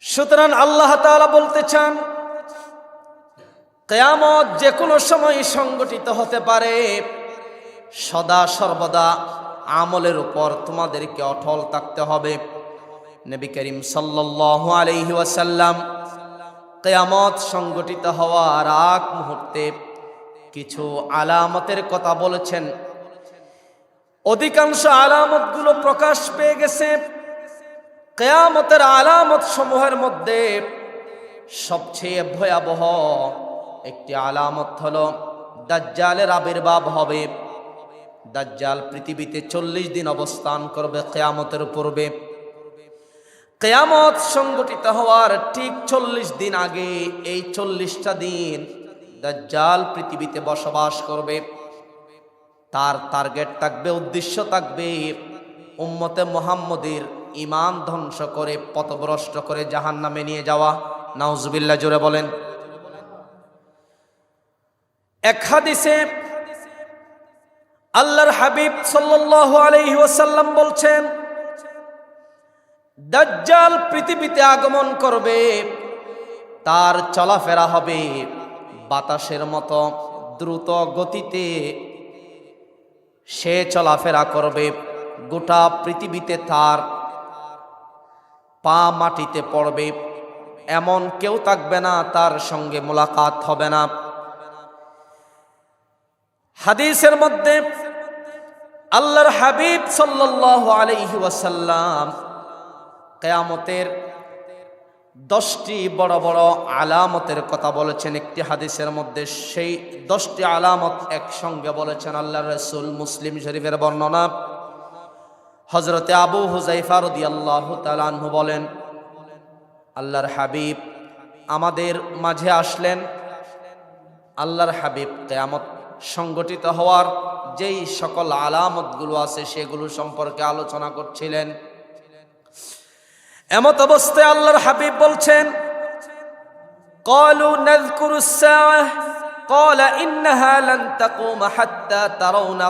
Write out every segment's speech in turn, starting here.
সুতরাং আল্লাহ তাআলা বলতে চান, কিয়ামত যে কোনো সময় সংগঠিত হতে পারে। সদা সর্বদা আমলের উপর তোমাদেরকে অটল থাকতে হবে। নবী করিম সাল্লাল্লাহু আলাইহি ওয়াসাল্লাম কিয়ামত সংগঠিত হওয়ার আগ মুহূর্তে কিছু আলামতের কথা বলেছেন। অধিকাংশ আলামতগুলো প্রকাশ পেয়ে গেছে। কিয়ামতের আলামত সমূহের মধ্যে সবচেয়ে ভয়াবহ একটি আলামত হলো দাজ্জালের আবির্ভাব হবে। দাজ্জাল পৃথিবীতে 40 দিন অবস্থান করবে কিয়ামতের পূর্বে। কিয়ামত সংগঠিত হওয়ার ঠিক 40 দিন আগে, এই 40টা দিন দাজ্জাল পৃথিবীতে বসবাস করবে। তার টার্গেট থাকবে, উদ্দেশ্য থাকবে উম্মতে মুহাম্মদের ঈমান ধ্বংস করে পথভ্রষ্ট করে জাহান্নামে নিয়ে যাওয়া। নাউজুবিল্লাহ, জোরে বলেন। এক হাদিসে আল্লাহর হাবিব সাল্লাল্লাহু আলাইহি ওয়াসাল্লাম বলছেন, দাজ্জাল পৃথিবীতে আগমন করবে, তার চলাফেরা হবে বাতাসের মতো দ্রুত গতিতে সে চলাফেরা করবে। গোটা পৃথিবীতে তার পা মাটিতে পড়বে, এমন কেউ থাকবে না তার সঙ্গে মোলাকাত হবে না। হাদিসের মধ্যে আল্লাহর হাবিব সাল্লাল্লাহু আলাইহি ওয়াসাল্লাম কিয়ামতের 10টি বড় বড় আলামতের কথা বলেছেন। একটি হাদিসের মধ্যে সেই 10টি আলামত একসঙ্গে বলেছেন আল্লাহর রাসূল। মুসলিম শরীফের বর্ণনা, হযরতে আবু হুযায়ফা রাদিয়াল্লাহু তাআলা আনহু বলেন, আল্লাহর হাবিব আমাদের মাঝে আসলেন। আল্লাহর হাবিব কিয়ামত সংগঠিত হওয়ার যেই সকল আলামতগুলো আছে সেগুলো সম্পর্কে আলোচনা করছিলেন। এমত অবস্থায় আল্লাহর হাবিব বলছেন, ক্বালু নাযকুরুস সাআহ ক্বালা ইন্নাহা লান তাকুমা হাত্তা তারাউনা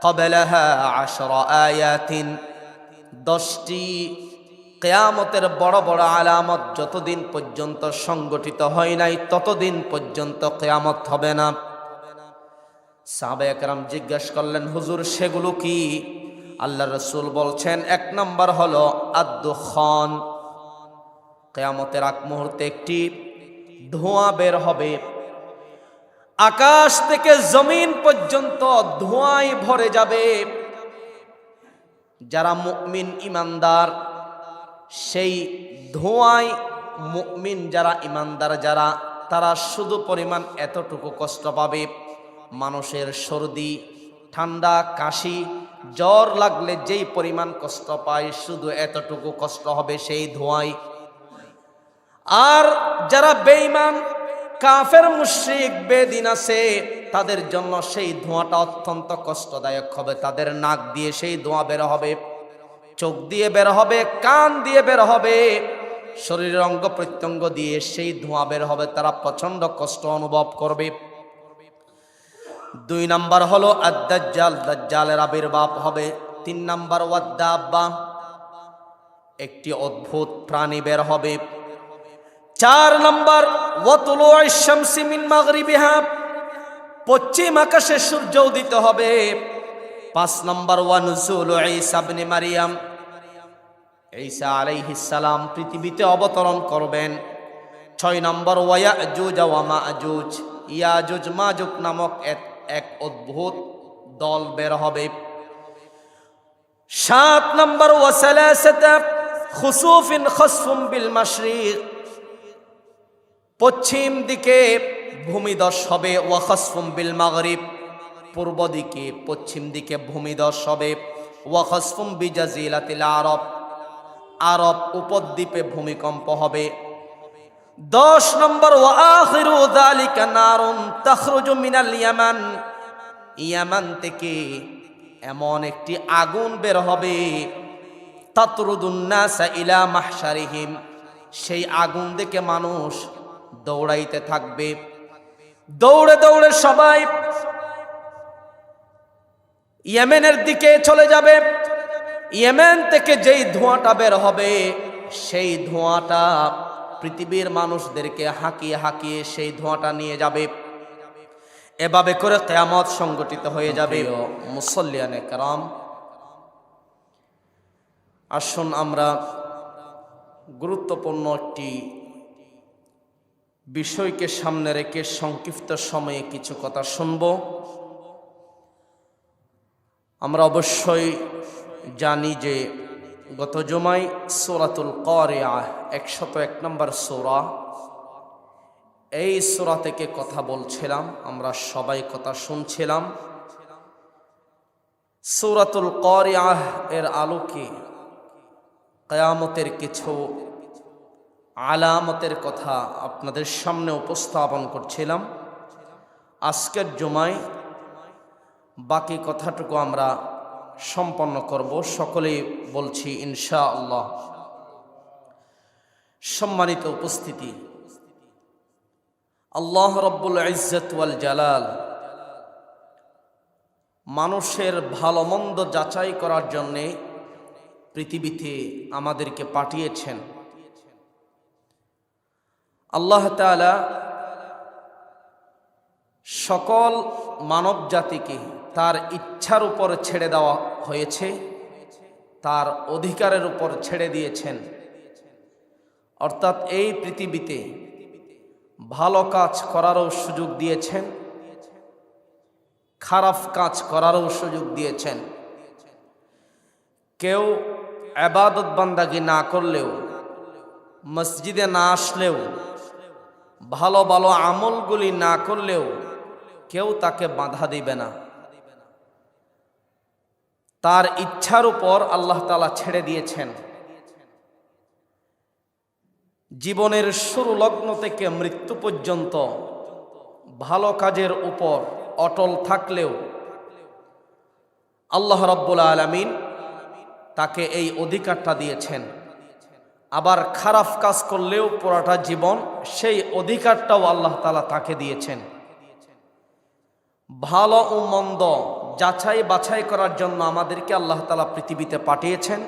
ক্বাবলাহা 10 আয়াতিন। 10টি কিয়ামতের বড় বড় আলামত যতদিন পর্যন্ত সংগঠিত হয় নাই ততদিন পর্যন্ত কিয়ামত হবে না। সাহাবায়ে কেরাম জিজ্ঞাসা করলেন, হুজুর সেগুলো কি? আল্লাহর রাসূল বলছেন, 1 নম্বর হলো আদ-দুখান। কিয়ামতের আগ মুহূর্তে একটি ধোঁয়া বের হবে, আকাশ থেকে জমিন পর্যন্ত ধোঁয়ায় ভরে যাবে। যারা মুমিন ইমানদার, সেই ধোঁয়ায় মুমিন যারা ইমানদার যারা, তারা শুধু পরিমাণ এতটুকু কষ্ট পাবে। মানুষের সর্দি, ঠান্ডা, কাশি, জ্বর লাগলে যেই পরিমাণ কষ্ট পায় শুধু এতটুকু কষ্ট হবে সেই ধোঁয়ায়। আর যারা বেঈমান, কাফের, মুশরিক, বেদিন আছে, তাদের জন্য সেই ধোঁয়াটা অত্যন্ত কষ্টদায়ক হবে। তাদের নাক দিয়ে সেই ধোঁয়া বের হবে, চোখ দিয়ে বের হবে, কান দিয়ে বের হবে, শরীরের অঙ্গ প্রত্যঙ্গ দিয়ে সেই ধোঁয়া বের হবে। তারা প্রচন্ড কষ্ট অনুভব করবে। 2 নাম্বার হলো আদ-দাজ্জাল, দাজ্জালের আবির্ভাব হবে। 3 নাম্বার ওয়াদ-দাব্বা, একটি অদ্ভুত প্রাণী বের হবে। 4 নাম্বার ওয়াতুলু'আশ শামসি মিন মাগরিবিহা, পশ্চিম আকাশে সূর্য উদিত হবে। 5 নাম্বার ওয়ানুজুলু ঈসা ইবনে মারইয়াম, ঈসা আলাইহিস সালাম পৃথিবীতে অবতরণ করবেন। 6 নাম্বার ওয়ায়াজুজ ওয়া মাজুজ, ইয়াজুজ মাজুজ নামক এক অদ্ভুত দল বের হবে। 7 নাম্বার ওয়াসালাসাতা খুসুফিন খসফুম বিল মাশরিক, পশ্চিম দিকে ভূমিধস হবে। ওয়া খসফুম বিল মাগরিব, পূর্ব দিকে পশ্চিম দিকে ভূমিধস হবে। ওয়া খসফুম বিজাজিলাতিল আরব, আরব উপদ্বীপে ভূমিকম্প হবে। 10 নম্বর ওয়া আখিরু যালিকা নারুন তাখরুজু মিনাল ইয়ামান, ইয়ামান থেকে এমন একটি আগুন বের হবে। তাতরুদুন নাসা ইলা মাহশারিহিম, সেই আগুন দেখে মানুষ দৌড়াইতে থাকবে। দৌড়ে দৌড়ে সবাই ইয়েমেনের দিকে চলে যাবে। ইয়েমেন থেকে যেই ধোঁয়াটা বের হবে সেই ধোঁয়াটা পৃথিবীর মানুষদেরকে হাঁকিয়ে হাঁকিয়ে সেই ধোঁয়াটা নিয়ে যাবে। এভাবে করে কিয়ামত সংগঠিত হয়ে যাবে। মুসল্লিয়ানে কেরাম, আসুন আমরা গুরুত্বপূর্ণ একটি বিষয়কে সামনে রেখে সংক্ষিপ্ত সময়ে কিছু কথা শুনব। আমরা অবশ্যই জানি যে গত জুমায় সূরাতুল কারিআহ 101 নম্বর সূরা, এই সূরা থেকে কথা বলছিলাম, আমরা সবাই কথা শুনছিলাম। সূরাতুল কারিআহ এর আলোকে কিয়ামতের কিছু আলামতের কথা আপনাদের সামনে উপস্থাপন করছিলাম। আজকের জুমায় বাকি কথাটুকু আমরা সম্পন্ন করব, সকলেই বলছি ইনশাআল্লাহ। সম্মানিত উপস্থিতি, আল্লাহ রব্বুল ইজ্জত ওয়াল জালাল মানুষের ভালো মন্দ যাচাই করার জন্যে পৃথিবীতে আমাদেরকে পাঠিয়েছেন। আল্লাহ তাআলা সকল মানব জাতিকে তার ইচ্ছার উপর ছেড়ে দেওয়া হয়েছে, তার অধিকারের উপর ছেড়ে দিয়েছেন। অর্থাৎ এই পৃথিবীতে ভালো কাজ করারও সুযোগ দিয়েছেন, খারাপ কাজ করারও সুযোগ দিয়েছেন। কেউ ইবাদত বান্দাগি না করলেও, মসজিদে না আসলেও, ভালো ভালো আমলগুলি না করলেও কেউ তাকে বাধা দিবে না। তার ইচ্ছার উপর আল্লাহ তাআলা ছেড়ে দিয়েছেন। জীবনের শুরু লগ্ন থেকে মৃত্যু পর্যন্ত ভালো কাজের উপর অটল থাকলেও আল্লাহ রাব্বুল আলামিন তাকে এই অধিকারটা দিয়েছেন। আবার খারাপ কাজ করলেও পুরাটা জীবন সেই অধিকারটাও আল্লাহ তাআলা তাকে দিয়েছেন। ভালো ও মন্দ যাচাই বাছাই করার জন্য আমাদেরকে আল্লাহ তাআলা পৃথিবীতে পাঠিয়েছেন।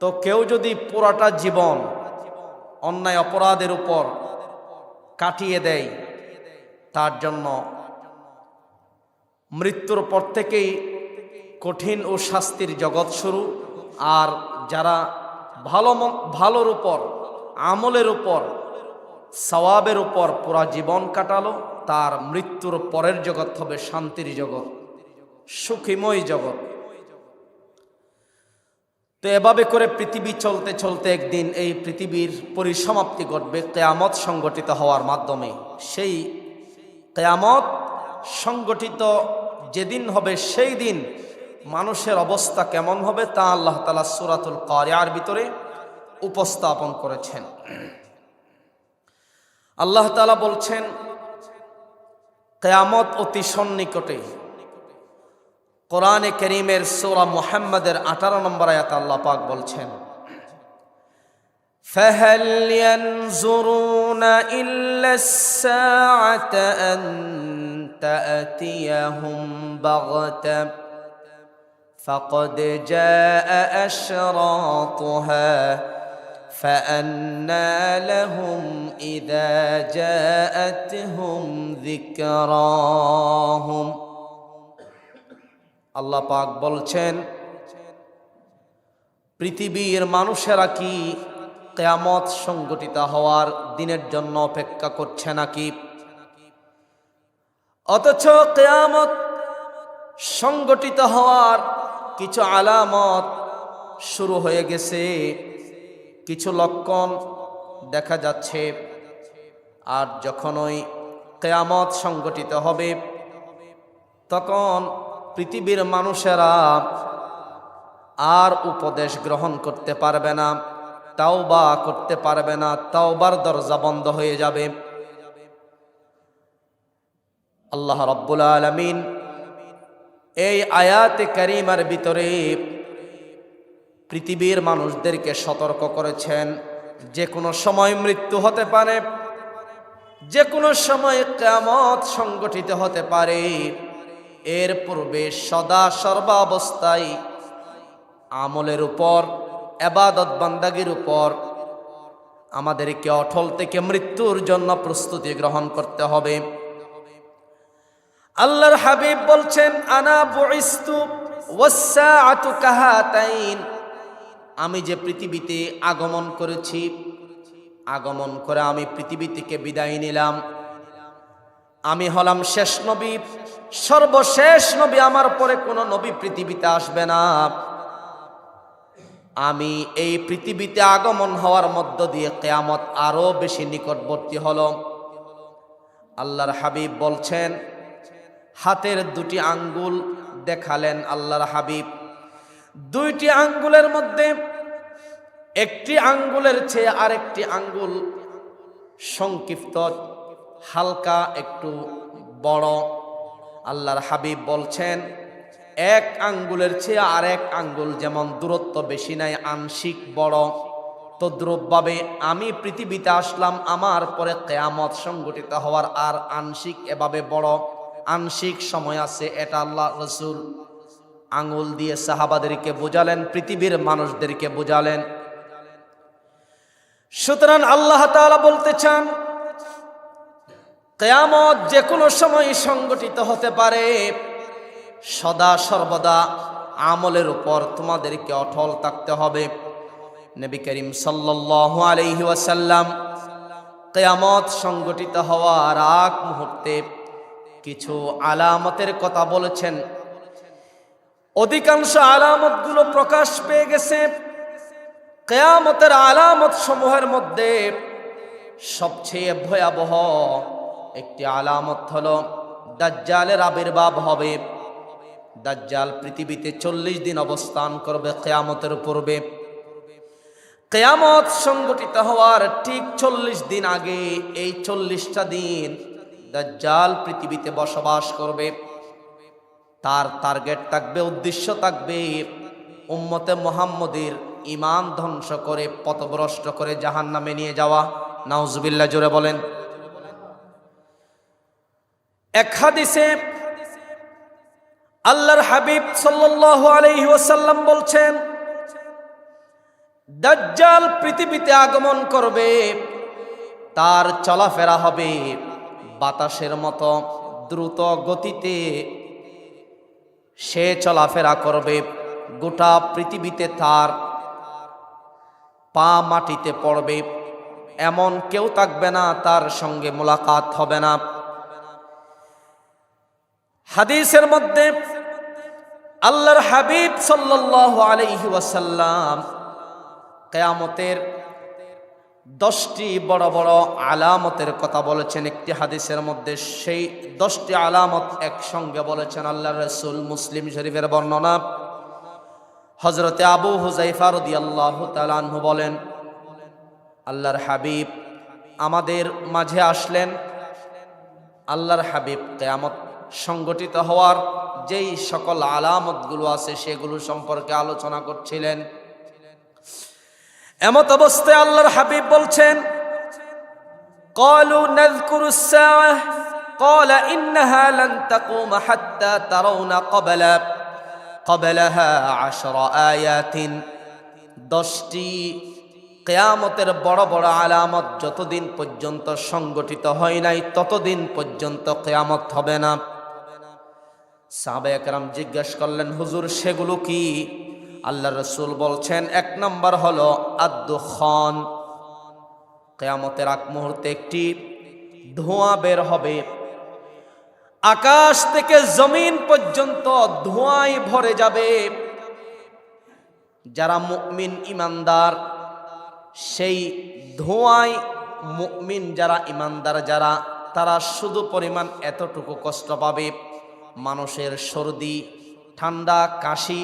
তো কেউ যদি পুরাটা জীবন অন্যায় অপরাধের উপর কাটিয়ে দেয়, তার জন্য মৃত্যুর পর থেকেই কঠিন ও শাস্তির জগৎ শুরু। আর যারা ভালোর উপর, আমলের উপর, সওয়াবের উপর পুরা জীবন কাটালো, তার মৃত্যুর পরের জগৎ হবে শান্তির জগৎ, সুখীময় জগৎ। তো এভাবে করে পৃথিবী চলতে চলতে একদিন এই পৃথিবীর পরিসমাপ্তি ঘটবে কিয়ামত সংগঠিত হওয়ার মাধ্যমে। সেই কিয়ামত সংগঠিত যেদিন হবে, সেই দিন মানুষের অবস্থা কেমন হবে তা আল্লাহ তাআলা সূরাতুল কারিআর ভিতরে উপস্থাপন করেছেন। আল্লাহ তাআলা বলছেন, কিয়ামত অতি সন্নিকটে। কোরআনে কারীমের সূরা মুহাম্মাদের 18 নম্বর আয়াতে আল্লাহ পাক বলছেন, فَهَلْ يَنْظُرُونَ إِلَّا السَّاعَةَ أَن تَأْتِيَهُمْ بَغْتَةً فَقَدْ جَاءَ أَشْرَاطُهَا فَأَنَّى لَهُمْ إِذَا جَاءَتْهُمْ ذِكْرَاهُمْ। আল্লাহ পাক বলছেন, পৃথিবীর মানুষেরা কি কিয়ামত সংগঠিত হওয়ার দিনের জন্য অপেক্ষা করছে নাকি? অথচ কিয়ামত সংগঠিত হওয়ার কিছু আলামত শুরু হয়ে গেছে, কিছু লক্ষণ দেখা যাচ্ছে। আর যখন ওই কিয়ামত সংগঠিত হবে, তখন পৃথিবীর মানুষেরা আর উপদেশ গ্রহণ করতে পারবে না, তাওবা করতে পারবে না, তাওবার দরজা বন্ধ হয়ে যাবে। আল্লাহ রাব্বুল আলামিন এই আয়াতে কারিমার ভিতরে পৃথিবীর মানুষদেরকে সতর্ক করেছেন, যে কোনো সময় মৃত্যু হতে পারে, যে কোনো সময় কিয়ামত সংগঠিত হতে পারে। এর পূর্বে সদা সর্বাবস্থায় আমলের উপর, ইবাদত বান্দাগির উপর আমাদেরকে অটল থেকে মৃত্যুর জন্য প্রস্তুতি গ্রহণ করতে হবে। আল্লাহর হাবিব বলছেন, আনা বুইস্তু ওয়াসসাআতু কাহাতাইন, আমি যে পৃথিবীতে আগমন করেছি, আগমন করে আমি পৃথিবী থেকে বিদায় নিলাম, আমি হলাম শেষ নবী, সর্বশেষ নবী, আমার পরে কোনো নবী পৃথিবীতে আসবে না। আমি এই পৃথিবীতে আগমন হওয়ার মধ্য দিয়ে কিয়ামত আরো বেশি নিকটবর্তী হলো। আল্লাহর হাবিব বলছেন, হাতের দুটি আঙ্গুল দেখালেন আল্লাহর হাবিব। দুইটি আঙ্গুলের মধ্যে একটি আঙ্গুলের চেয়ে আরেকটি আঙ্গুল সংক্ষিপ্ত, হালকা একটু বড়। আল্লাহর হাবিব বলছেন, এক আঙ্গুলের চেয়ে আরেক আঙ্গুল যেমন দূরত্ব বেশি নাই, আংশিক বড়, তদ্রূপভাবে আমি পৃথিবীতে আসলাম, আমার পরে কিয়ামত সংঘটিত হওয়ার আর আংশিক এভাবে বড় আংশিক সময় আছে। এটা আল্লাহ রাসূল আঙ্গুল দিয়ে সাহাবাদেরকে বোঝালেন, পৃথিবীর মানুষদেরকে বোঝালেন। সুতরাং আল্লাহ তাআলা বলতে চান, কিয়ামত যে কোনো সময় সংঘটিত হতে পারে, সদা সর্বদা আমলের উপর তোমাদেরকে অটল থাকতে হবে। নবী করিম সাল্লাল্লাহু আলাইহি ওয়াসাল্লাম কিয়ামত সংঘটিত হওয়ার আগ মুহূর্তে কিছু আলামতের কথা বলেছেন। অধিকাংশ আলামতগুলো প্রকাশ পেয়ে গেছে। কিয়ামতের আলামত সমূহের মধ্যে সবচেয়ে ভয়াবহ একটি আলামত হলো দাজ্জালের আবির্ভাব হবে। দাজ্জাল পৃথিবীতে 40 দিন অবস্থান করবে কিয়ামতের পূর্বে। কিয়ামত সংঘটিত হওয়ার ঠিক 40 দিন আগে, এই 40টা দিন দাজ্জাল পৃথিবীতে বসবাস করবে। তার টার্গেট থাকবে, উদ্দেশ্য থাকবে উম্মতে মুহাম্মদের ঈমান ধ্বংস করে, পথভ্রষ্ট করে জাহান্নামে নিয়ে যাওয়া। নাউজুবিল্লাহ, জোরে বলেন। এক হাদিসে আল্লাহর হাবিব সাল্লাল্লাহু আলাইহি ওয়াসাল্লাম বলছেন, দাজ্জাল পৃথিবীতে আগমন করবে, তার চলাফেরা হবে বাতাসের মতো দ্রুত গতিতে, সে চলাফেরা করবে। গোটা পৃথিবীতে তার পা মাটিতে পড়বে, এমন কেউ থাকবে না তার সঙ্গে মোলাকাত হবে না। হাদিসের মধ্যে আল্লাহর হাবিব সাল্লাল্লাহু আলাইহি ওয়াসাল্লাম কিয়ামতের 10টি বড় বড় আলামতের কথা বলেছেন একটি হাদিসের মধ্যে। সেই 10টি আলামত একসঙ্গে বলেছেন আল্লাহর রাসূল। মুসলিম শরীফের বর্ণনা, হযরতে আবু হুযায়ফা রাদিয়াল্লাহু তাআলা আনহু বলেন, আল্লাহর হাবিব আমাদের মাঝে আসলেন। আল্লাহর হাবিব কিয়ামত সংগঠিত হওয়ার যেই সকল আলামতগুলো আছে সেগুলো সম্পর্কে আলোচনা করছিলেন। এমত অবস্থায় আল্লাহর হাবিব বলছেন, ক্বালু নাযকুরুস সাআহ ক্বালা ইন্নাহা লান তাকুমা হাত্তা তারাউনা ক্বাবলাহা 10 আয়াতিন। 10টি কিয়ামতের বড় বড় আলামত যতদিন পর্যন্ত সংগঠিত হয় নাই ততদিন পর্যন্ত কিয়ামত হবে না। সাহাবায়ে কেরাম জিজ্ঞাসা করলেন, হুজুর সেগুলো কি? আল্লাহ রাসূল বলছেন, 1 নম্বর হলো আদ-দুখান। কিয়ামতের আগ মুহূর্তে একটি ধোঁয়া বের হবে, আকাশ থেকে জমিন পর্যন্ত ধোঁয়ায় ভরে যাবে। যারা মুমিন ইমানদার, সেই ধোঁয়ায় মুমিন যারা ইমানদার যারা, তারা শুধু পরিমাণ এতটুকু কষ্ট পাবে, মানুষের সর্দি, ঠান্ডা, কাশি,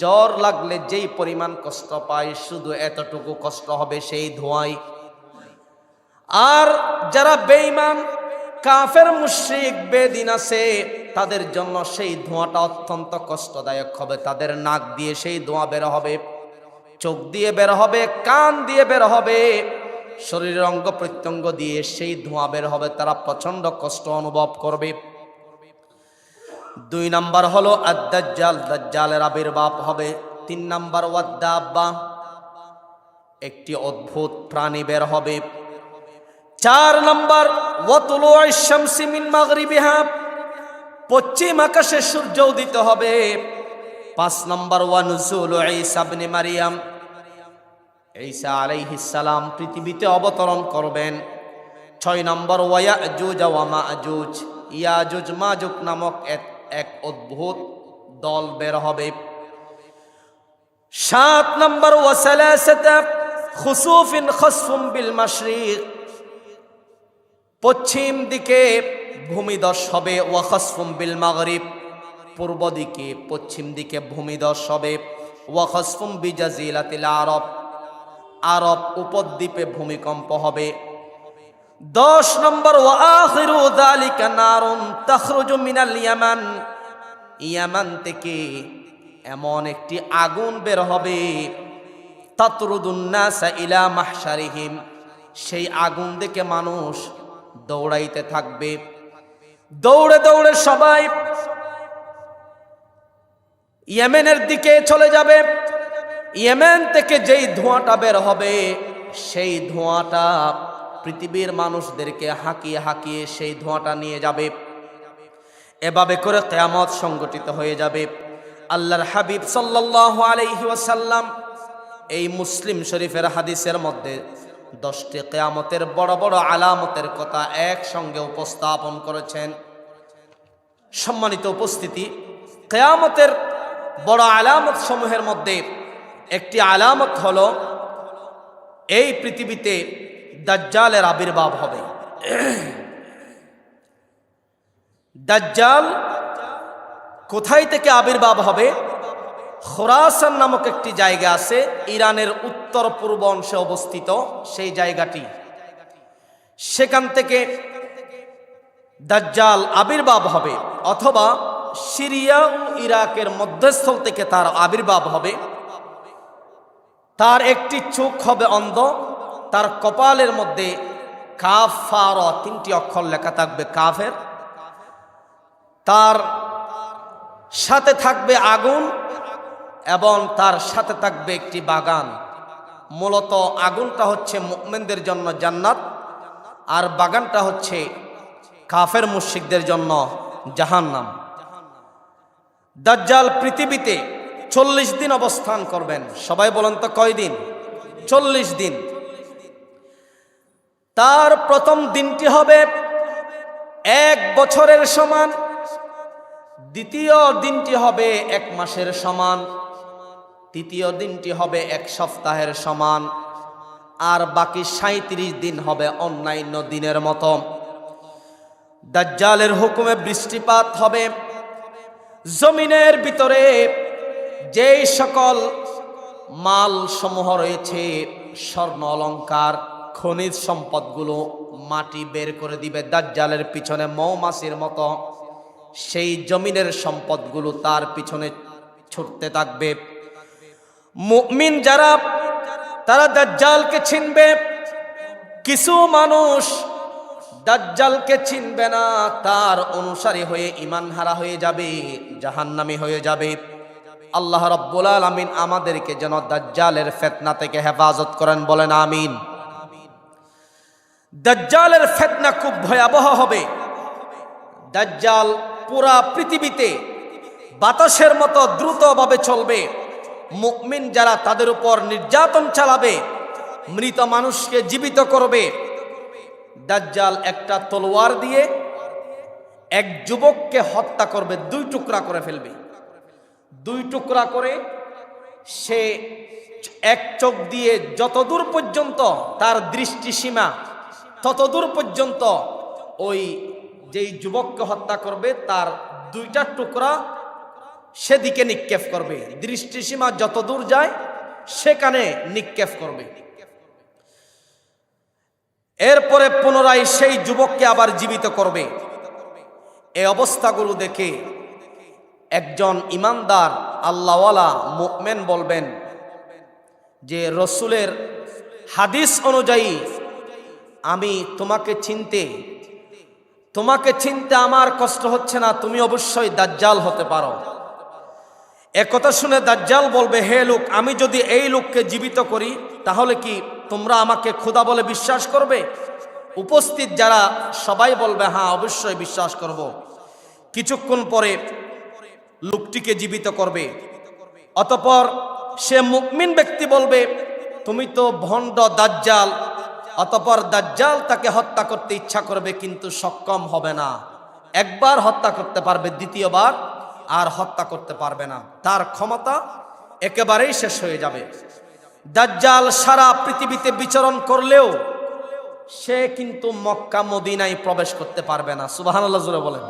জ্বর লাগলে যেই পরিমাণ কষ্ট পায় শুধু এতটুকু কষ্ট হবে সেই ধোঁয়ায়। আর যারা বেঈমান, কাফের, মুশরিক, বেদিন আছে, তাদের জন্য সেই ধোঁয়াটা অত্যন্ত কষ্টদায়ক হবে। তাদের নাক দিয়ে সেই ধোঁয়া বের হবে, চোখ দিয়ে বের হবে, কান দিয়ে বের হবে, শরীরের অঙ্গ প্রত্যঙ্গ দিয়ে সেই ধোঁয়া বের হবে। তারা প্রচন্ড কষ্ট অনুভব করবে। 2 নাম্বার হলো আদ-দাজ্জাল, দাজ্জালের আবির্ভাব হবে। 3 নাম্বার ওয়াদ-দাব্বা, একটি অদ্ভুত প্রাণী বের হবে। 4 নম্বর ওয়াতুলু'আশ শামসি মিন মাগরিবিহা, পশ্চিম আকাশে সূর্য উদিত হবে। 5 নম্বর ওয়ানুজুলু ঈসা ইবনে মারইয়াম, ঈসা আলাইহিস সালাম পৃথিবীতে অবতরণ করবেন। 6 নম্বর ওয়ায়াজুজ ওয়া মাজুজ, ইয়াজুজ মাজুজ নামক এক অদ্ভুত দল বের হবে। 7 নম্বর ওয়াসালাসাতা খুসুফিন খসফুম বিল মাশরিক, পশ্চিম দিকে ভূমিধস হবে। ওয়া খসফুম বিল মাগরিব, পূর্ব দিকে পশ্চিম দিকে ভূমিধস হবে। ওয়া খসফুম বিজাজিলাতিল আরব, আরব উপদ্বীপে ভূমিকম্প হবে। 10 নম্বর ওয়া আখিরু যালিকা নারুন তাখরুজু মিনাল ইয়ামান, ইয়ামান থেকে এমন একটি আগুন বের হবে। তাতরুদুন নাসা ইলা মাহশারিহিম, সেই আগুন দেখে মানুষ দৌড়াইতে থাকবে। দৌড়ে দৌড়ে সবাই ইয়েমেনের দিকে চলে যাবে। ইয়েমেন থেকে যেই ধোঁয়াটা বের হবে, সেই ধোঁয়াটা পৃথিবীর মানুষদেরকে হাঁকিয়ে হাঁকিয়ে সেই ধোঁয়াটা নিয়ে যাবে। এভাবে করে কিয়ামত সংগঠিত হয়ে যাবে। আল্লাহর হাবিব সাল্লাল্লাহু আলাইহি ওয়াসাল্লাম এই মুসলিম শরীফের হাদিসের মধ্যে 10টি কিয়ামতের বড় বড় আলামতের কথা একসঙ্গে উপস্থাপন করেছেন। সম্মানিত উপস্থিতি, কিয়ামতের বড় আলামত সমূহের মধ্যে একটি আলামত হলো এই পৃথিবীতে দাজ্জালের আবির্ভাব হবে। দাজ্জাল কোথায় থেকে আবির্ভাব হবে? খোরাসান নামক একটি জায়গা আছে, ইরানের উত্তর পূর্ব অংশে অবস্থিত সেই জায়গাটি, সেখান থেকে দাজ্জাল আবির্ভাব হবে। অথবা সিরিয়া ও ইরাকের মধ্যস্থল থেকে তার আবির্ভাব হবে। তার একটি চোখ হবে অন্ধ, তার কপালের মধ্যে কাফার 3টি অক্ষর লেখা থাকবে, কাফের। তার সাথে থাকবে আগুন এবং তার সাথে থাকবে একটি বাগান। মূলত আগুনটা হচ্ছে মুমিনদের জন্য জান্নাত, আর বাগানটা হচ্ছে কাফের মুশরিকদের জন্য জাহান্নাম। দাজ্জাল পৃথিবীতে 40 দিন অবস্থান করবেন। সবাই বলেন তো কয়দিন? 40 দিন। তার প্রথম দিনটি হবে 1 বছরের সমান, দ্বিতীয় দিনটি হবে 1 মাসের সমান, তৃতীয় দিনটি হবে 1 সপ্তাহের সমান, আর বাকি 37 দিন হবে অন্যান্য দিনের মতো। দাজ্জালের হুকুমে বৃষ্টিপাত হবে। জমিনের ভিতরে যেই সকল মাল সমূহ রয়েছে, স্বর্ণ অলংকার খনিজ সম্পদগুলো মাটি বের করে দিবে দাজ্জালের পিছনে মৌমাছির মতো। সেই জমিনের সম্পদগুলো তার পিছনে ছুটতে থাকবে। মুমিন যারা, তারা দাজ্জালকে চিনবে। কিছু মানুষ দাজ্জালকে চিনবে না, তার অনুসারী হয়ে ঈমান হারা হয়ে যাবে, জাহান্নামী হয়ে যাবে। আল্লাহ রাব্বুল আলামিন আমাদেরকে যেন দাজ্জালের ফিতনা থেকে হেফাজত করেন, বলেন আমিন। দাজ্জালের ফিতনা খুব ভয়াবহ হবে। দাজ্জাল পুরা পৃথিবীতে বাতাসের মতো দ্রুতভাবে চলবে। মুমিন যারা, তাদের উপর নির্যাতন চালাবে, মৃত মানুষকে জীবিত করবে। দাজ্জাল একটা তলোয়ার দিয়ে এক যুবককে হত্যা করবে, 2 টুকরা করে ফেলবে। 2 টুকরা করে সে এক চোখ দিয়ে যতদূর পর্যন্ত তার দৃষ্টিসীমা, ততদূর পর্যন্ত ওই যেই যুবককে হত্যা করবে তার 2টা টুকরা সেদিকে নিক্ষেপ করবে। দৃষ্টিসীমা যতদূর যায় সেখানে নিক্ষেপ করবে। এরপরে পুনরায় সেই যুবককে আবার জীবিত করবে। এই অবস্থাগুলো দেখে একজন ইমানদার আল্লাহওয়ালা মুমিন বলবেন যে, রসুলের হাদিস অনুযায়ী আমি তোমাকে চিনতে আমার কষ্ট হচ্ছে না, তুমি অবশ্যই দাজ্জাল হতে পারো। একথা শুনে দাজ্জাল বলবে, হে লোক, আমি যদি এই লোককে জীবিত করি তাহলে কি তোমরা আমাকে খোদা বলে বিশ্বাস করবে? উপস্থিত যারা সবাই বলবে, হ্যাঁ অবশ্যই বিশ্বাস করব। কিছুক্ষণ পরে লোকটিকে জীবিত করবে। অতঃপর সে মুমিন ব্যক্তি বলবে, তুমি তো ভণ্ড দাজ্জাল। অতঃপর দাজ্জাল তাকে হত্যা করতে ইচ্ছা করবে, কিন্তু সক্ষম হবে না। একবার হত্যা করতে পারবে, দ্বিতীয়বার আর হত্যা করতে পারবে না। তার ক্ষমতা একেবারেই শেষ হয়ে যাবে। দাজ্জাল সারা পৃথিবীতে বিচরণ করলেও সে কিন্তু মক্কা মদিনায় প্রবেশ করতে পারবে না। সুবহানাল্লাহ জোরে বলেন।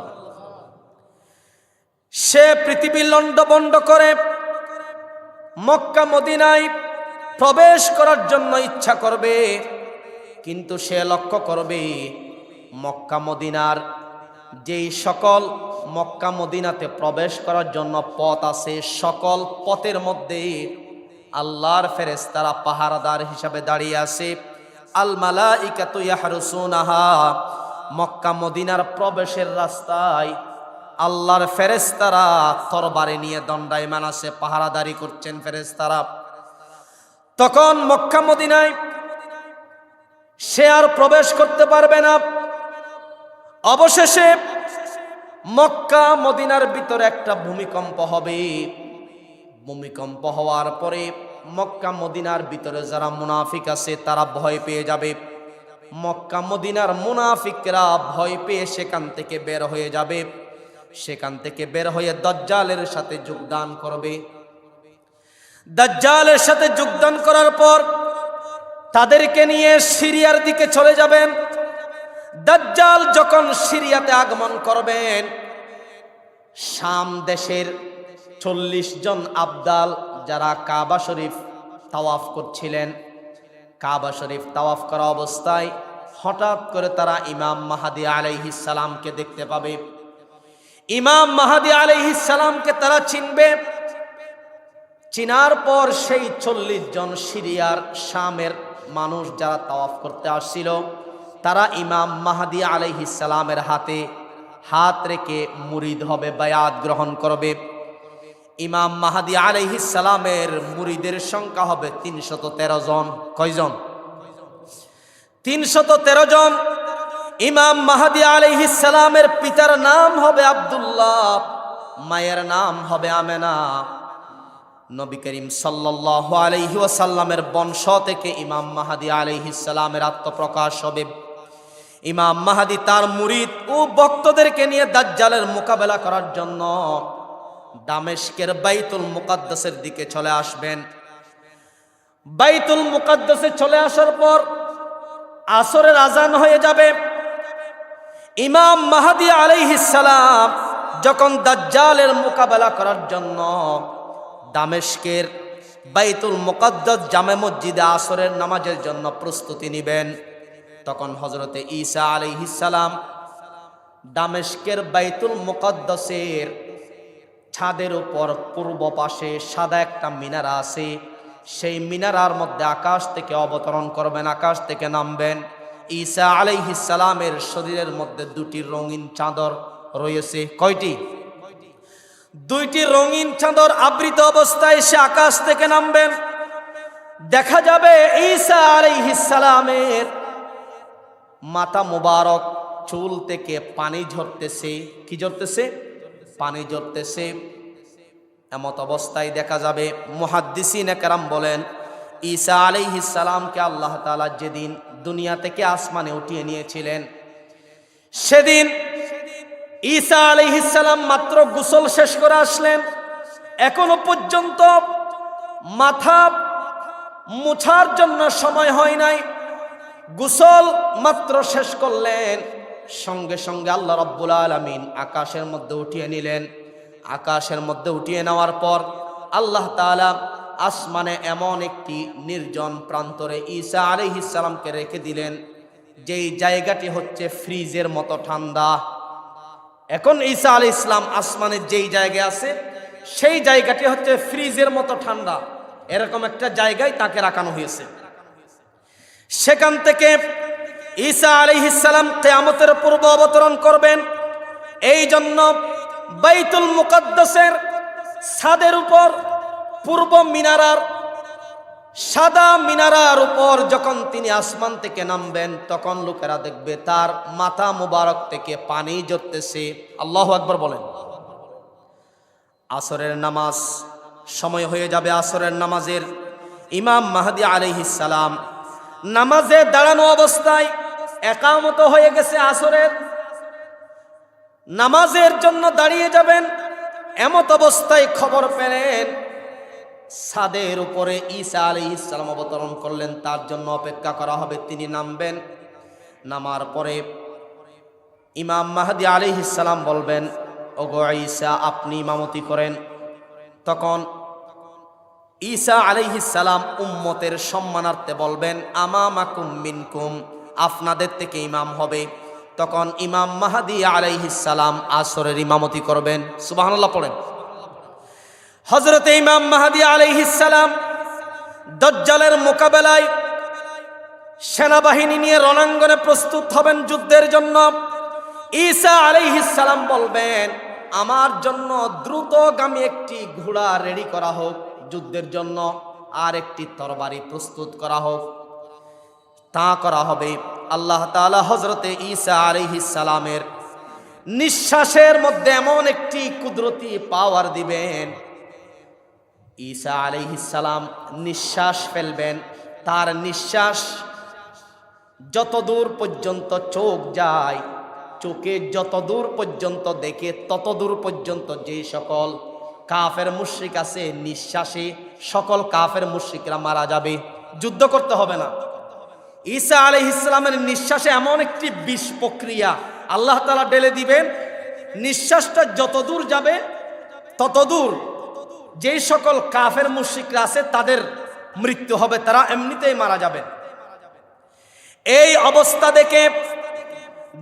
সে পৃথিবী লন্ডভন্ড করে মক্কা মদিনায় প্রবেশ করার জন্য ইচ্ছা করবে, কিন্তু সে লক্ষ্য করবে মক্কা মদিনার যেই সকল মক্কা মদিনাতে প্রবেশ করার জন্য পথ আছে, সকল পথের মধ্যে আল্লাহর ফেরেশতারা পাহারাদার হিসাবে দাঁড়িয়ে আছে। আল মালাইকাতু ইয়াহরুসুনাহা, মক্কা মদিনার প্রবেশের রাস্তায় আল্লাহর ফেরেশতারা তরবারি নিয়ে দণ্ডায়মান আছে, পাহারাদারি করছেন ফেরেশতারা। তখন মক্কা মদিনায় সে আর প্রবেশ করতে পারবে না। অবশেষে মক্কা মদিনার ভিতরে একটা ভূমিকম্প হবে। ভূমিকম্প হওয়ার পরে মক্কা মদিনার ভিতরে যারা মুনাফিক আছে তারা ভয় পেয়ে যাবে। মক্কা মদিনার মুনাফিকরা ভয় পেয়ে সেখান থেকে বের হয়ে যাবে। সেখান থেকে বের হয়ে দাজ্জালের সাথে যোগদান করবে। দাজ্জালের সাথে যোগদান করার পর তাদেরকে নিয়ে সিরিয়ার দিকে চলে যাবেন। দাজ্জাল যখন সিরিয়াতে আগমন করবেন, শাম দেশের 40 জন আবদাল যারা কাবা শরীফ তাওয়াফ করছিলেন, কাবা শরীফ তাওয়াফ করা অবস্থায় হঠাৎ করে তারা ইমাম মাহদী আলাইহিস সালামকে দেখতে পাবে। ইমাম মাহদী আলাইহিস সালামকে তারা চিনবে। চিনার পর সেই 40 জন সিরিয়ার শামের মানুষ যারা তাওয়াফ করতে আসছিল, তারা ইমাম মাহদী আলাইহিস সালামের হাতে হাত রেখে মুরিদ হবে, বায়াত গ্রহণ করবে। ইমাম মাহদী আলাইহিস সালামের মুরিদের সংখ্যা হবে 313 জন। কয়জন? 313 জন। ইমাম মাহদী আলাইহিস সালামের পিতার নাম হবে আব্দুল্লাহ, মায়ের নাম হবে আমেনা। নবী করিম সাল্লাল্লাহু আলাইহি ওয়াসাল্লামের বংশ থেকে ইমাম মাহদী আলাইহিস সালামের আত্মপ্রকাশ হবে। ইমাম মাহদী তার মুরিদ ও ভক্তদেরকে নিয়ে দাজ্জালের মোকাবেলা করার জন্য দামেস্কের বাইতুল মুকাদ্দাসের দিকে চলে আসবেন। বাইতুল মুকাদ্দাসে চলে আসার পর আসরের আজান হয়ে যাবে। ইমাম মাহদী আলাইহিস সালাম যখন দাজ্জালের মোকাবেলা করার জন্য দামেস্কের বাইতুল মুকাদ্দাস জামে মসজিদে আসরের নামাজের জন্য প্রস্তুতি নেবেন, তখন হযরতে ঈসা আলাইহিস সালাম দামেস্কের বাইতুল মুকাদ্দাসের ছাদের উপর পূর্ব পাশে সাদা একটা মিনারা আছে, সেই মিনারার মধ্যে আকাশ থেকে অবতরণ করবেন, আকাশ থেকে নামবেন। ঈসা আলাইহিস সালামের শরীরের মধ্যে 2টি রঙিন চাদর রয়েছে। কয়টি? 2টি রঙিন চাদর আবৃত অবস্থায় সে আকাশ থেকে নামবেন। দেখা যাবে ঈসা আলাইহিস সালামের মাথা মুবারক চুল থেকে পানি ঝরতেছে। কি ঝরতেছে? পানি ঝরতেছে। এমত অবস্থায় দেখা যাবে, মুহাদ্দিসিনে কেরাম বলেন, ঈসা আলাইহিস সালামকে আল্লাহ তাআলা যেদিন দুনিয়া থেকে আসমানে উঠিয়ে নিয়েছিলেন, সেদিন ঈসা আলাইহিস সালাম মাত্র গোসল শেষ করে আসলেন। এখনো পর্যন্ত মাথা মুছার জন্য সময় হয় নাই। গোসল মাত্র শেষ করলেন, সঙ্গে সঙ্গে আল্লাহ রাব্বুল আলামিন আকাশের মধ্যে উঠিয়ে নিলেন। আকাশের মধ্যে উঠিয়ে নেওয়ার পর আল্লাহ তাআলা আসমানে এমন একটি নির্জন প্রান্তরে ঈসা আলাইহিস সালামকে রেখে দিলেন, যেই জায়গাটি হচ্ছে ফ্রিজের মতো ঠান্ডা। এখন ঈসা আলাইহিস সালাম আসমানের যেই জায়গায় আছে, সেই জায়গাটি হচ্ছে ফ্রিজের মতো ঠান্ডা। এরকম একটা জায়গায় তাকে রাখানো হয়েছে। সেখান থেকে ঈসা আলাইহিস সালাম কিয়ামতের পূর্বে অবতরণ করবেন। এই জন্য বাইতুল মুকাদ্দাসের ছাদের উপর পূর্ব মিনারার সাদা মিনারার উপর যখন তিনি আসমান থেকে নামবেন, তখন লোকেরা দেখবে তার মাথা মুবারক থেকে পানি ঝরতেছে। আল্লাহু আকবার বলেন। আসরের নামাজ সময় হয়ে যাবে। আসরের নামাজের ইমাম মাহদী আলাইহিস সালাম নামাজে দাঁড়ানো অবস্থায় একামত হয়ে গেছে। আসরের নামাজের জন্য দাঁড়িয়ে যাবেন, এমত অবস্থায় খবর পেলেন ছাদের উপরে ঈসা আলাইহিস সালাম অবতরণ করলেন। তার জন্য অপেক্ষা করা হবে, তিনি নামবেন। নামার পরে ইমাম মাহদী আলাইহিস সালাম বলবেন, ওগো ঈসা, আপনি ইমামতি করেন। তখন ঈসা আলাইহিস সালাম উম্মতের সম্মানার্থে বলবেন, আমামাকুম মিনকুম, আপনাদের থেকে ইমাম হবে। তখন ইমাম মাহদী আলাইহিস সালাম আসরের ইমামতি করবেন। সুবহানাল্লাহ পড়েন। হযরতে ইমাম মাহদী আলাইহিস সালাম দাজ্জালের মোকাবেলায় সেনাবাহিনী নিয়ে রণাঙ্গনে প্রস্তুত হবেন যুদ্ধের জন্য। ঈসা আলাইহিস সালাম বলবেন, আমার জন্য দ্রুতগামী একটি ঘোড়া রেডি করা হোক যুদ্ধের জন্য, আর একটি তরবারি প্রস্তুত করা হোক। তা করা হবে। আল্লাহ তাআলা হযরতে ঈসা আলাইহিস সালামের নিঃশ্বাসের মধ্যে এমন একটি কুদরতি পাওয়ার দিবেন, ঈসা আলাইহিস সালাম নিঃশ্বাস ফেলবেন। তার নিঃশ্বাস যত দূর পর্যন্ত চোখ যায়, চোখে যত দূর পর্যন্ত দেখে তত দূর পর্যন্ত যে সকল কাফের মুশরিক আছে, নিঃশ্বাসে সকল কাফের মুশরিকরা মারা যাবে। যুদ্ধ করতে হবে না। ঈসা আলাইহিস সালামের নিঃশ্বাসে এমন একটি বিষ প্রক্রিয়া আল্লাহ তাআলা ঢেলে দিবেন, নিঃশ্বাসটা যত দূর যাবে তত দূর যে সকল কাফের মুশরিকরা আছে তাদের মৃত্যু হবে, তারা এমনিতেই মারা যাবে। এই অবস্থা দেখে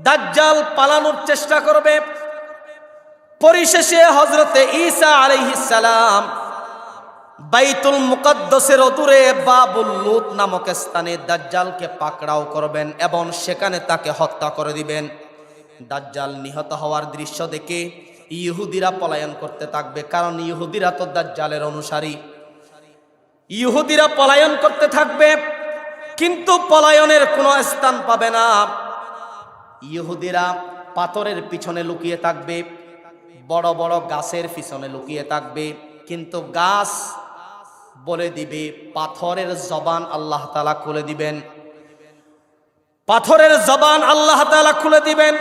দাজ্জাল পালানোর চেষ্টা করবে। পরিশেষে হযরতে ঈসা আলাইহিস সালাম বাইতুল মুকাদ্দাসের অদূরে বাবুল লুত নামক স্থানে দাজ্জালকে পাকড়াও করবেন এবং সেখানে তাকে হত্যা করে দিবেন। দাজ্জাল নিহত হওয়ার দৃশ্য দেখে ইহুদিরা পলায়ন করতে থাকবে, কারণ ইহুদিরা তো দাজ্জালের অনুসারী। ইহুদিরা পলায়ন করতে থাকবে, কিন্তু পলায়নের কোনো স্থান পাবে না। ইহুদিরা পাথরের পিছনে লুকিয়ে থাকবে, বড় বড় গাছের পিছনে লুকিয়ে থাকবে, কিন্তু গাছ বলে দিবে, পাথরের জবান আল্লাহ তাআলা খুলে দিবেন। পাথরের জবান আল্লাহ তাআলা খুলে দিবেন,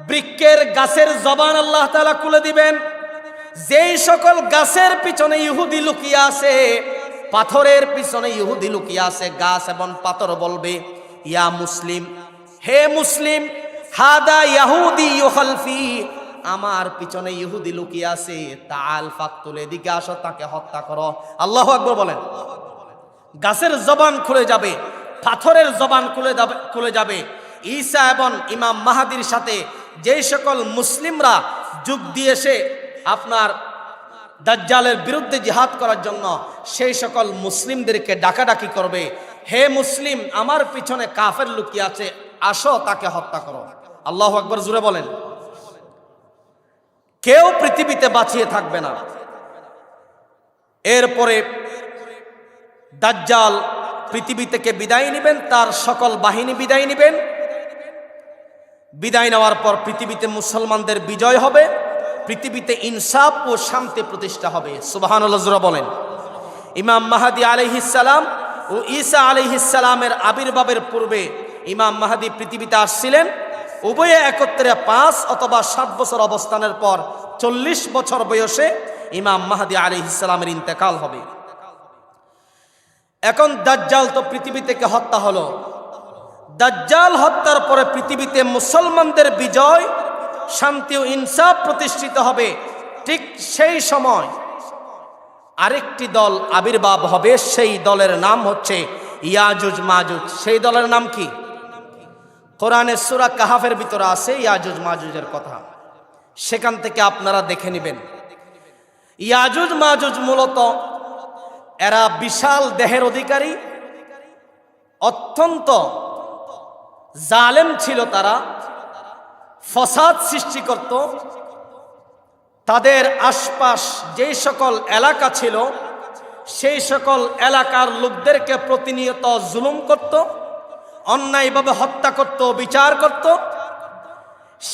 বৃক্ষের গাছের জবান আল্লাহ তাআলা খুলে দিবেন। যেই সকল গাছের পিছনে ইহুদি লুকিয়ে আছে, পাথরের পিছনে ইহুদি লুকিয়ে আছে, গাছ এবং পাথর বলবে, ইয়া মুসলিম, হে মুসলিম, হাদা ইয়াহুদি ইউখালফি, আমার পিছনে ইহুদি লুকিয়ে আছে, তাআল ফাকতুল, এদিকে আসো, তাকে হত্যা করো। আল্লাহু আকবার বলেন। গাছের জবান খুলে যাবে, পাথরের জবান খুলে যাবে। ঈসা এবং ইমাম মাহদীর সাথে যে সকল মুসলিমরা যোগ দিয়েছে আপনার দাজ্জালের বিরুদ্ধে জিহাদ করার জন্য, সেই সকল মুসলিমদেরকে ডাকাডাকি করবে, হে মুসলিম, আমার পিছনে কাফের লুকিয়ে আছে, আসো তাকে হত্যা করো। আল্লাহু আকবার জোরে বলেন। কেউ পৃথিবীতে বাঁচিয়ে থাকবে না। এরপরে দাজ্জাল পৃথিবী থেকে বিদায় নেবেন, তার সকল বাহিনী বিদায় নেবেন। বিদায় নেওয়ার পর পৃথিবীতে মুসলমানদের বিজয় হবে, পৃথিবীতে ইনসাফ ও শান্তি প্রতিষ্ঠা হবে। সুবহানাল্লাহ জোরে বলেন। ইমাম মাহদী আলাইহিস সালাম ও ঈসা আলাইহিস সালামের আবির্ভাবের পূর্বে ইমাম মাহদী পৃথিবীতে আসছিলেন। উভয়ে একত্রে 5 অথবা 7 বছর অবস্থানের পর 40 বছর বয়সে ইমাম মাহদী আলাইহিস সালামের ইন্তেকাল হবে। এখন দাজ্জাল তো পৃথিবী থেকে হত্যা হলো। দাজ্জাল হত্যার পরে পৃথিবীতে মুসলমানদের বিজয়, শান্তি ও ইনসাফ প্রতিষ্ঠিত হবে। ঠিক সেই সময় আরেকটি দল আবির্ভাব হবে, সেই দলের নাম হচ্ছে ইয়াজুজ মাজুজ। সেই দলের নাম কি? কোরআনের সূরা কাহাফের ভিতরে আছে ইয়াজুজ মাজুজের কথা, সেখান থেকে আপনারা দেখে নেবেন। ইয়াজুজ মাজুজ মূলত এরা বিশাল দেহের অধিকারী, অত্যন্ত জালেম ছিল। তারা ফসাদ সৃষ্টি করত, তাদের আশপাশ যেই সকল এলাকা ছিল সেই সকল এলাকার লোকদেরকে প্রতিনিয়ত জুলুম করত, অন্যায়ভাবে হত্যা করত, বিচার করত।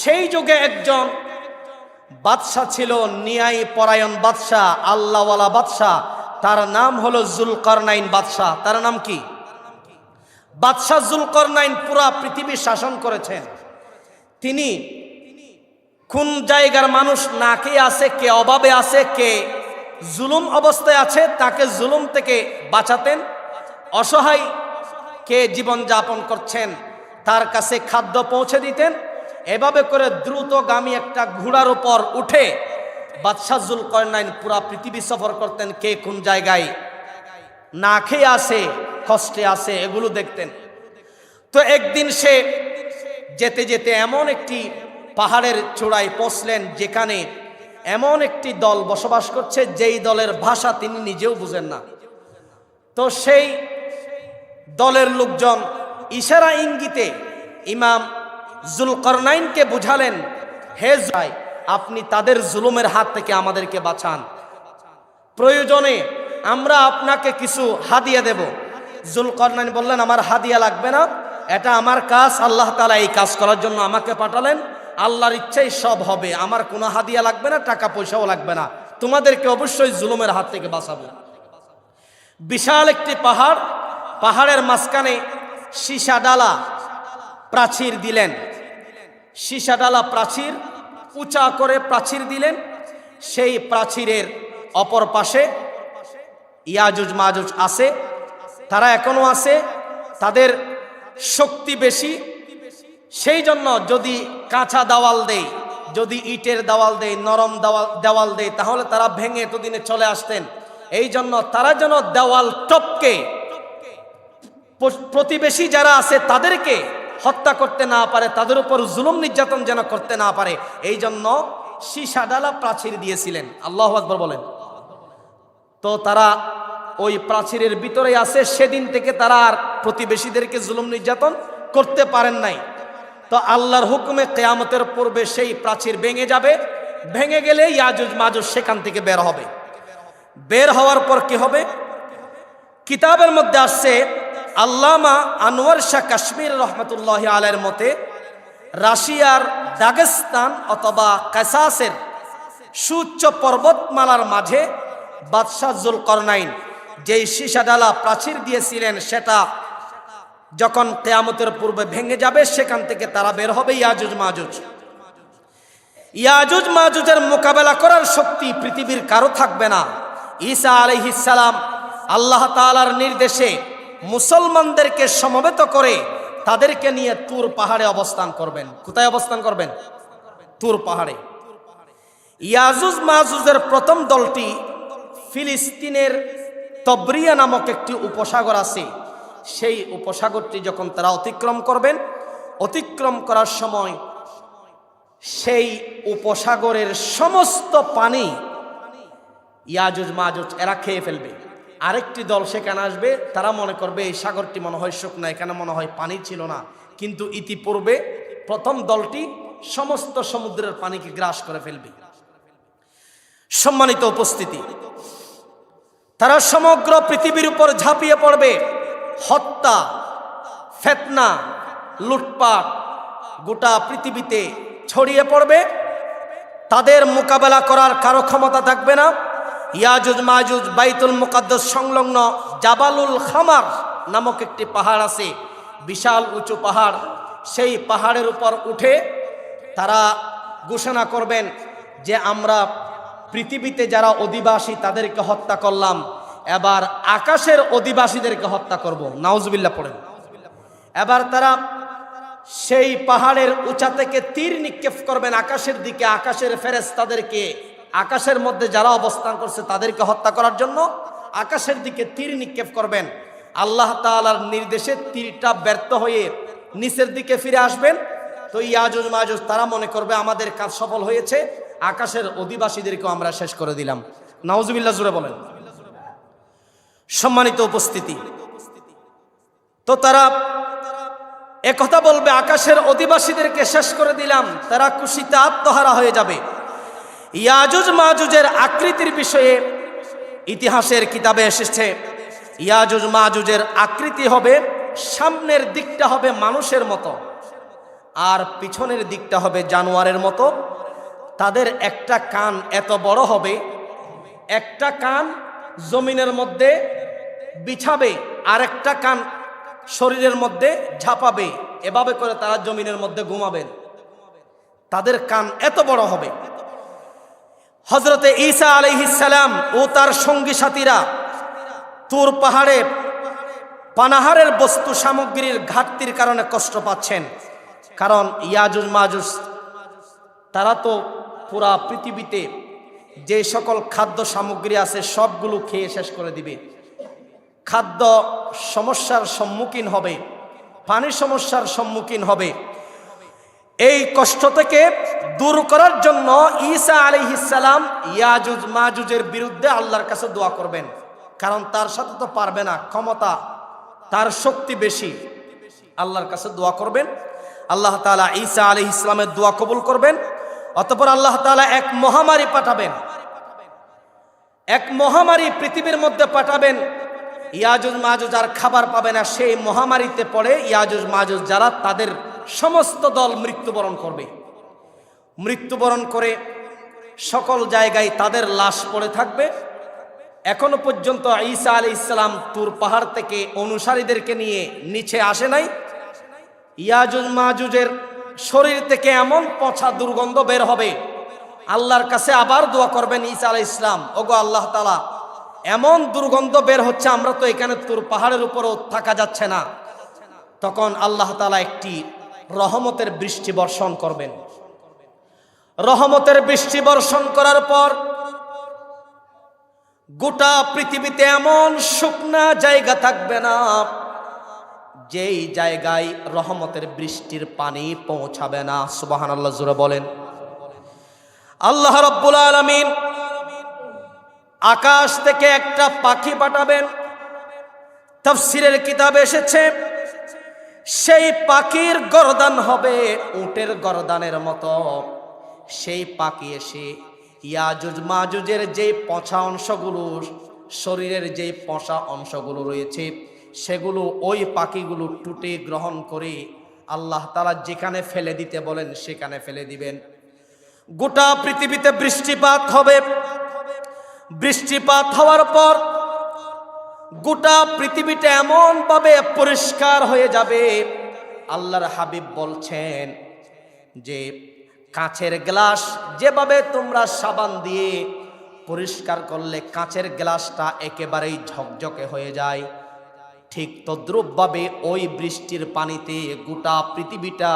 সেই যুগে একজন বাদশা ছিল, ন্যায় পরায়ণ বাদশা, আল্লাহওয়ালা বাদশা। তার নাম হলো জুলকরনাইন বাদশা। তার নাম কি? বাদশাহ জুলকরনাইন পুরা পৃথিবী শাসন করেছেন। তিনি কোন জায়গার মানুষ না খেয়ে আছে, কে অভাবে আছে, কে জুলুম অবস্থায় আছে, তাকে জুলুম থেকে বাঁচাতেন। অসহায় কে জীবন যাপন করছেন তার কাছে খাদ্য পৌঁছে দিতেন। এভাবে করে দ্রুতগামী একটা ঘোড়ার উপর উঠে বাদশাহ জুলকরনাইন পুরা পৃথিবী সফর করতেন। কে কোন জায়গায় না খেয়ে আছে, কষ্টে আছে, এগুলো দেখতেন। তো একদিন সে যেতে যেতে এমন একটি পাহাড়ের চূড়ায় পৌঁছলেন যেখানে এমন একটি দল বসবাস করছে যেই দলের ভাষা তিনি নিজেও বুঝেন না। তো সেই দলের লোকজন ইশারা ইঙ্গিতে ইমাম জুলকরনাইনকে বুঝালেন, হে ভাই, আপনি তাদের জুলুমের হাত থেকে আমাদেরকে বাঁচান, প্রয়োজনে আমরা আপনাকে কিছু হাদিয়া দেব। জুলকরনাইন বললেন, আমার হাদিয়া লাগবে না, এটা আমার কাজ, আল্লাহ তাআলা এই কাজ করার জন্য আমাকে পাঠালেন, আল্লাহর ইচ্ছাই সব হবে, আমার কোনো হাদিয়া লাগবে না, টাকা পয়সাও লাগবে না, তোমাদেরকে অবশ্যই জুলুমের হাত থেকে বাঁচাবো। বিশাল একটি পাহাড়, পাহাড়ের মাঝখানে সীসাডালা প্রাচীর দিলেন। সীসাডালা প্রাচীর, উঁচা করে প্রাচীর দিলেন। সেই প্রাচীরের অপর পাশে ইয়াজুজ মাজুজ আছে, তারা এখনো আছে, তাদের শক্তি বেশি। সেই জন্য যদি কাঁচা দেওয়াল দেয়, যদি ইটের দেওয়াল দেয়, নরম দেওয়াল দেয়, তাহলে তারা ভেঙে এতদিনে চলে আসতেন। এই জন্য তারা যেন দেওয়াল টপকে প্রতিবেশী যারা আছে তাদেরকে হত্যা করতে না পারে, তাদের উপর জুলুম নির্যাতন যেন করতে না পারে, এই জন্য সীসাডালা প্রাচীর দিয়েছিলেন। আল্লাহু আকবার বলেন। তো তারা ওই প্রাচীরের ভিতরে আছে, সেদিন থেকে তারা আর প্রতিবেশীদেরকে জুলুম নির্যাতন করতে পারেন নাই। তো আল্লাহর হুকুমে কিয়ামতের পূর্বে সেই প্রাচীর ভেঙে যাবে। ভেঙে গেলে ইয়াজুজ মাজুজ সেখান থেকে বের হবে। বের হওয়ার পর কি হবে? কিতাবের মধ্যে আসছে, আল্লামা আনোয়ার শাহ কাশ্মীর রহমতুল্লাহ আলাইহির মতে রাশিয়ার দাগেস্তান অথবা কাসাসের সুউচ্চ পর্বতমালার মাঝে বাদশাহ জুলকরনাইন যেই সীসাডালা প্রাচীর দিয়েছিলেন, সেটা যখন কিয়ামতের পূর্বে ভেঙে যাবে, সেখান থেকে তারা বের হবে ইয়াজুজ মাজুজ। ইয়াজুজ মাজুজের মোকাবেলা করার শক্তি পৃথিবীর কারো থাকবে না। ঈসা আলাইহিস সালাম আল্লাহ তাআলার নির্দেশে মুসলমানদেরকে সমবেত করে তাদেরকে নিয়ে তুর পাহাড়ে অবস্থান করবেন। কোথায় অবস্থান করবেন? তুর পাহাড়ে। ইয়াজুজ মাজুজের প্রথম দলটি ফিলিস্তিনের তবরিয়া নামক একটি উপসাগর আছে, সেই উপসাগরটি যখন তারা অতিক্রম করবেন, অতিক্রম করার সময় সেই উপসাগরের সমস্ত পানি ইয়াজুজ মাজুজ এরা খেয়ে ফেলবে। আরেকটি দল সেখানে আসবে, তারা মনে করবে এই সাগরটি মনে হয় শুকনো, এখানে মনে হয় পানি ছিল না, কিন্তু ইতিপূর্বে প্রথম দলটি সমস্ত সমুদ্রের পানিকে গ্রাস করে ফেলবে। সম্মানিত উপস্থিতি, তারা সমগ্র পৃথিবীর উপর ঝাঁপিয়ে পড়বে। হত্যা, ফিতনা, লুটপাট গোটা পৃথিবীতে ছড়িয়ে পড়বে। তাদের মোকাবেলা করার কারো ক্ষমতা থাকবে না। ইয়াজুজ মাজুজ বাইতুল মুকাদ্দাস সংলগ্ন জাবালুল খামার নামক একটি পাহাড় আছে, বিশাল উঁচু পাহাড়। সেই পাহাড়ের উপর উঠে তারা ঘোষণা করবেন যে আমরা পৃথিবীতে যারা অধিবাসী তাদেরকে হত্যা করলাম, এবার আকাশের অধিবাসীদেরকে হত্যা করব। নাউজুবিল্লাহ পড়েন। এবার তারা সেই পাহাড়ের উঁচা থেকে তীর নিক্ষেপ করবেন আকাশের দিকে। আকাশের ফেরেশতাদেরকে, আকাশের মধ্যে যারা অবস্থান করছে তাদেরকে হত্যা করার জন্য আকাশের দিকে তীর নিক্ষেপ করবেন। আল্লাহ তাআলার নির্দেশে তীরটা ব্যর্থ হয়ে নিচের দিকে ফিরে আসবেন। তো ইয়াজুজ মাজুজ তারা মনে করবে আমাদের কাজ সফল হয়েছে, আকাশের অধিবাসীদেরকেও আমরা শেষ করে দিলাম। নাউজুবিল্লাহ জুড়ে বলেন। সম্মানিত উপস্থিতি, তো তারা একথা বলবে আকাশের অধিবাসীদেরকে শেষ করে দিলাম, তারা খুশিতে আত্মহারা হয়ে যাবে। ইয়াজুজ মাজুজের আকৃতির বিষয়ে ইতিহাসের কিতাবে এসেছে, ইয়াজুজ মাজুজের আকৃতি হবে, সামনের দিকটা হবে মানুষের মতো আর পিছনের দিকটা হবে জানোয়ারের মতো। তাদের একটা কান এত বড় হবে, একটা কান জমিনের মধ্যে বিছাবে আর একটা কান শরীরের মধ্যে ঝাঁপাবে, এভাবে করে তারা জমিনের মধ্যে ঘুমাবেন। তাদের কান এত বড় হবে। হযরতে ঈসা আলাইহিস সালাম ও তার সঙ্গী সাথীরা তুর পাহাড়ে পানাহারের বস্তু সামগ্রীর ঘাটতির কারণে কষ্ট পাচ্ছেন। কারণ ইয়াজুজ মাজুজ তারা তো পুরা পৃথিবীতে যে সকল খাদ্য সামগ্রী আছে সবগুলো খেয়ে শেষ করে দিবে। খাদ্য সমস্যার সম্মুখীন হবে, পানি সমস্যার সম্মুখীন হবে। এই কষ্ট থেকে দূর করার জন্য ঈসা আলাইহিস সালাম ইয়াজুজ মাজুজের বিরুদ্ধে আল্লাহর কাছে দোয়া করবেন। কারণ তার সাথে তো পারবে না, ক্ষমতা তার শক্তি বেশি। আল্লাহর কাছে দোয়া করবেন, আল্লাহ তাআলা ঈসা আলাইহিস সালামের দোয়া কবুল করবেন। অতঃপর আল্লাহ তাআলা এক মহামারী পাঠাবেন, এক মহামারী পৃথিবীর মধ্যে পাঠাবেন। ইয়াজুজ মাজুজ আর খাবার পাবে না। সেই মহামারীতে পড়ে ইয়াজুজ মাজুজ যারা, তাদের সমস্ত দল মৃত্যুবরণ করবে। মৃত্যুবরণ করে সকল জায়গায় তাদের লাশ পড়ে থাকবে। এখনো পর্যন্ত ঈসা আলাইহিস সালাম তুর পাহাড় থেকে অনুসারীদেরকে নিয়ে নিচে আসে নাই। ইয়াজুজ মাজুজের শরীর থেকে এমন পচা দুর্গন্ধ বের হবে, আল্লাহর কাছে আবার দোয়া করবেন ঈসা আলাইহিস সালাম, ওগো আল্লাহ তাআলা, এমন দুর্গন্ধ বের হচ্ছে, আমরা তো এখানে তুর পাহাড়ের উপরও থাকা যাচ্ছে না। তখন আল্লাহ তাআলা একটি রহমতের বৃষ্টি বর্ষণ করবেন। রহমতের বৃষ্টি বর্ষণ করার পর গোটা পৃথিবীতে এমন শুকনা জায়গা থাকবে না যেই জায়গায় রহমতের বৃষ্টির পানি পৌঁছাবে না। সুবহানাল্লাহ, জোরে বলেন। আল্লাহ রাব্বুল আলামিন আকাশ থেকে একটা পাখি পাঠাবেন। তাফসীরের কিতাবে এসেছে সেই পাখির গর্দান হবে উটের গর্দানের মতো। সেই পাখি এসে ইয়াজুজ মাজুজের যে পচা অংশগুলো, শরীরের যে পচা অংশগুলো রয়েছে, সেগুলো ওই পাখিগুলো টুটে গ্রহণ করে আল্লাহ তাআলা যেখানে ফেলে দিতে বলেন সেখানে ফেলে দিবেন। গোটা পৃথিবীতে বৃষ্টিপাত হবে। বৃষ্টিপাত হওয়ার পর গোটা পৃথিবীটা এমন ভাবে পরিষ্কার হয়ে যাবে। আল্লাহর হাবিব বলছেন যে কাঁচের গ্লাস যেভাবে তোমরা সাবান দিয়ে পরিষ্কার করলে কাঁচের গ্লাসটা একেবারেই ঝকঝকে হয়ে যায়, ঠিক তদ্রূপভাবে ওই বৃষ্টির পানিতে গোটা পৃথিবীটা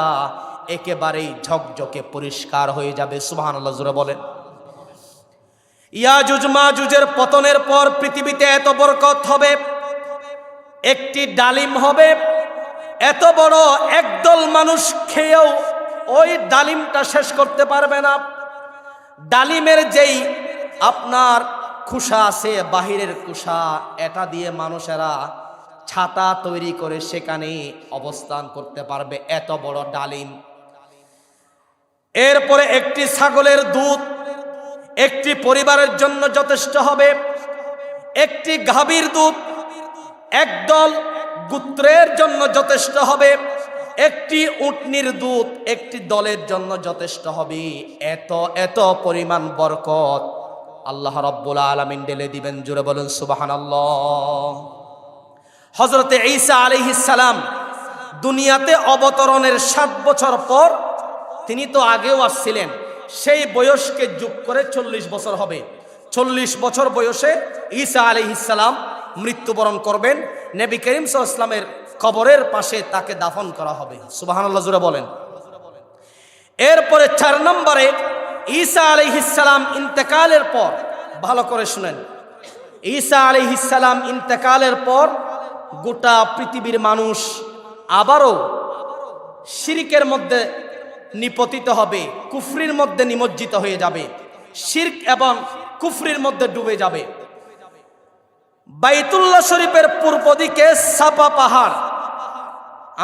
একেবারেই ঝকঝকে পরিষ্কার হয়ে যাবে। সুবহানাল্লাহ, জোরে বলেন। ইয়াজুজ মাজুজের পতনের পর পৃথিবীতে এত বরকত হবে, একটি ডালিম হবে এত বড়, একদল মানুষ খেয়েও ওই ডালিমটা শেষ করতে পারবে না। ডালিমের যেই আপনার খোসা আছে, বাহিরের খোসা, এটা দিয়ে মানুষেরা ছাতা তৈরি করে সেখানে অবস্থান করতে পারবে, এত বড় ডালিম। এরপরে একটি ছাগলের দুধ একটি পরিবারের জন্য যথেষ্ট হবে। একটি গাভীর দুধ একদল গোত্রের জন্য যথেষ্ট হবে। একটি উটনির দুধ একটি দলের জন্য যথেষ্ট হবে। এত এত পরিমাণ বরকত আল্লাহ রাব্বুল আলামিন ঢেলে দিবেন। জোরে বলেন সুবহানাল্লাহ। হযরতে ঈসা আলাইহিস সালাম দুনিয়াতে অবতরণের 7 বছর পর, তিনি তো আগেও আসছিলেন, সেই বয়সকে যোগ করে 40 বছর হবে। 40 বছর বয়সে ঈসা আলাইহিস সালাম মৃত্যুবরণ করবেন। নবী করিম সাল্লাল্লাহু আলাইহি ওয়াসাল্লামের কবরের পাশে তাকে দাফন করা হবে। সুবহানাল্লাহ, জোরে বলেন। এরপরে 4 নম্বরে ঈসা আলাইহিস সালাম ইন্তেকালের পর, ভালো করে শুনেন, ঈসা আলাইহিস সালাম ইন্তেকালের পর গোটা পৃথিবীর মানুষ আবারও শিরকের মধ্যে নিপতিত হবে, কুফরির মধ্যে নিমজ্জিত হয়ে যাবে, শিরক এবং কুফরির মধ্যে ডুবে যাবে। বাইতুল্লাহ শরীফের পূর্ব দিকে সাফা পাহাড়,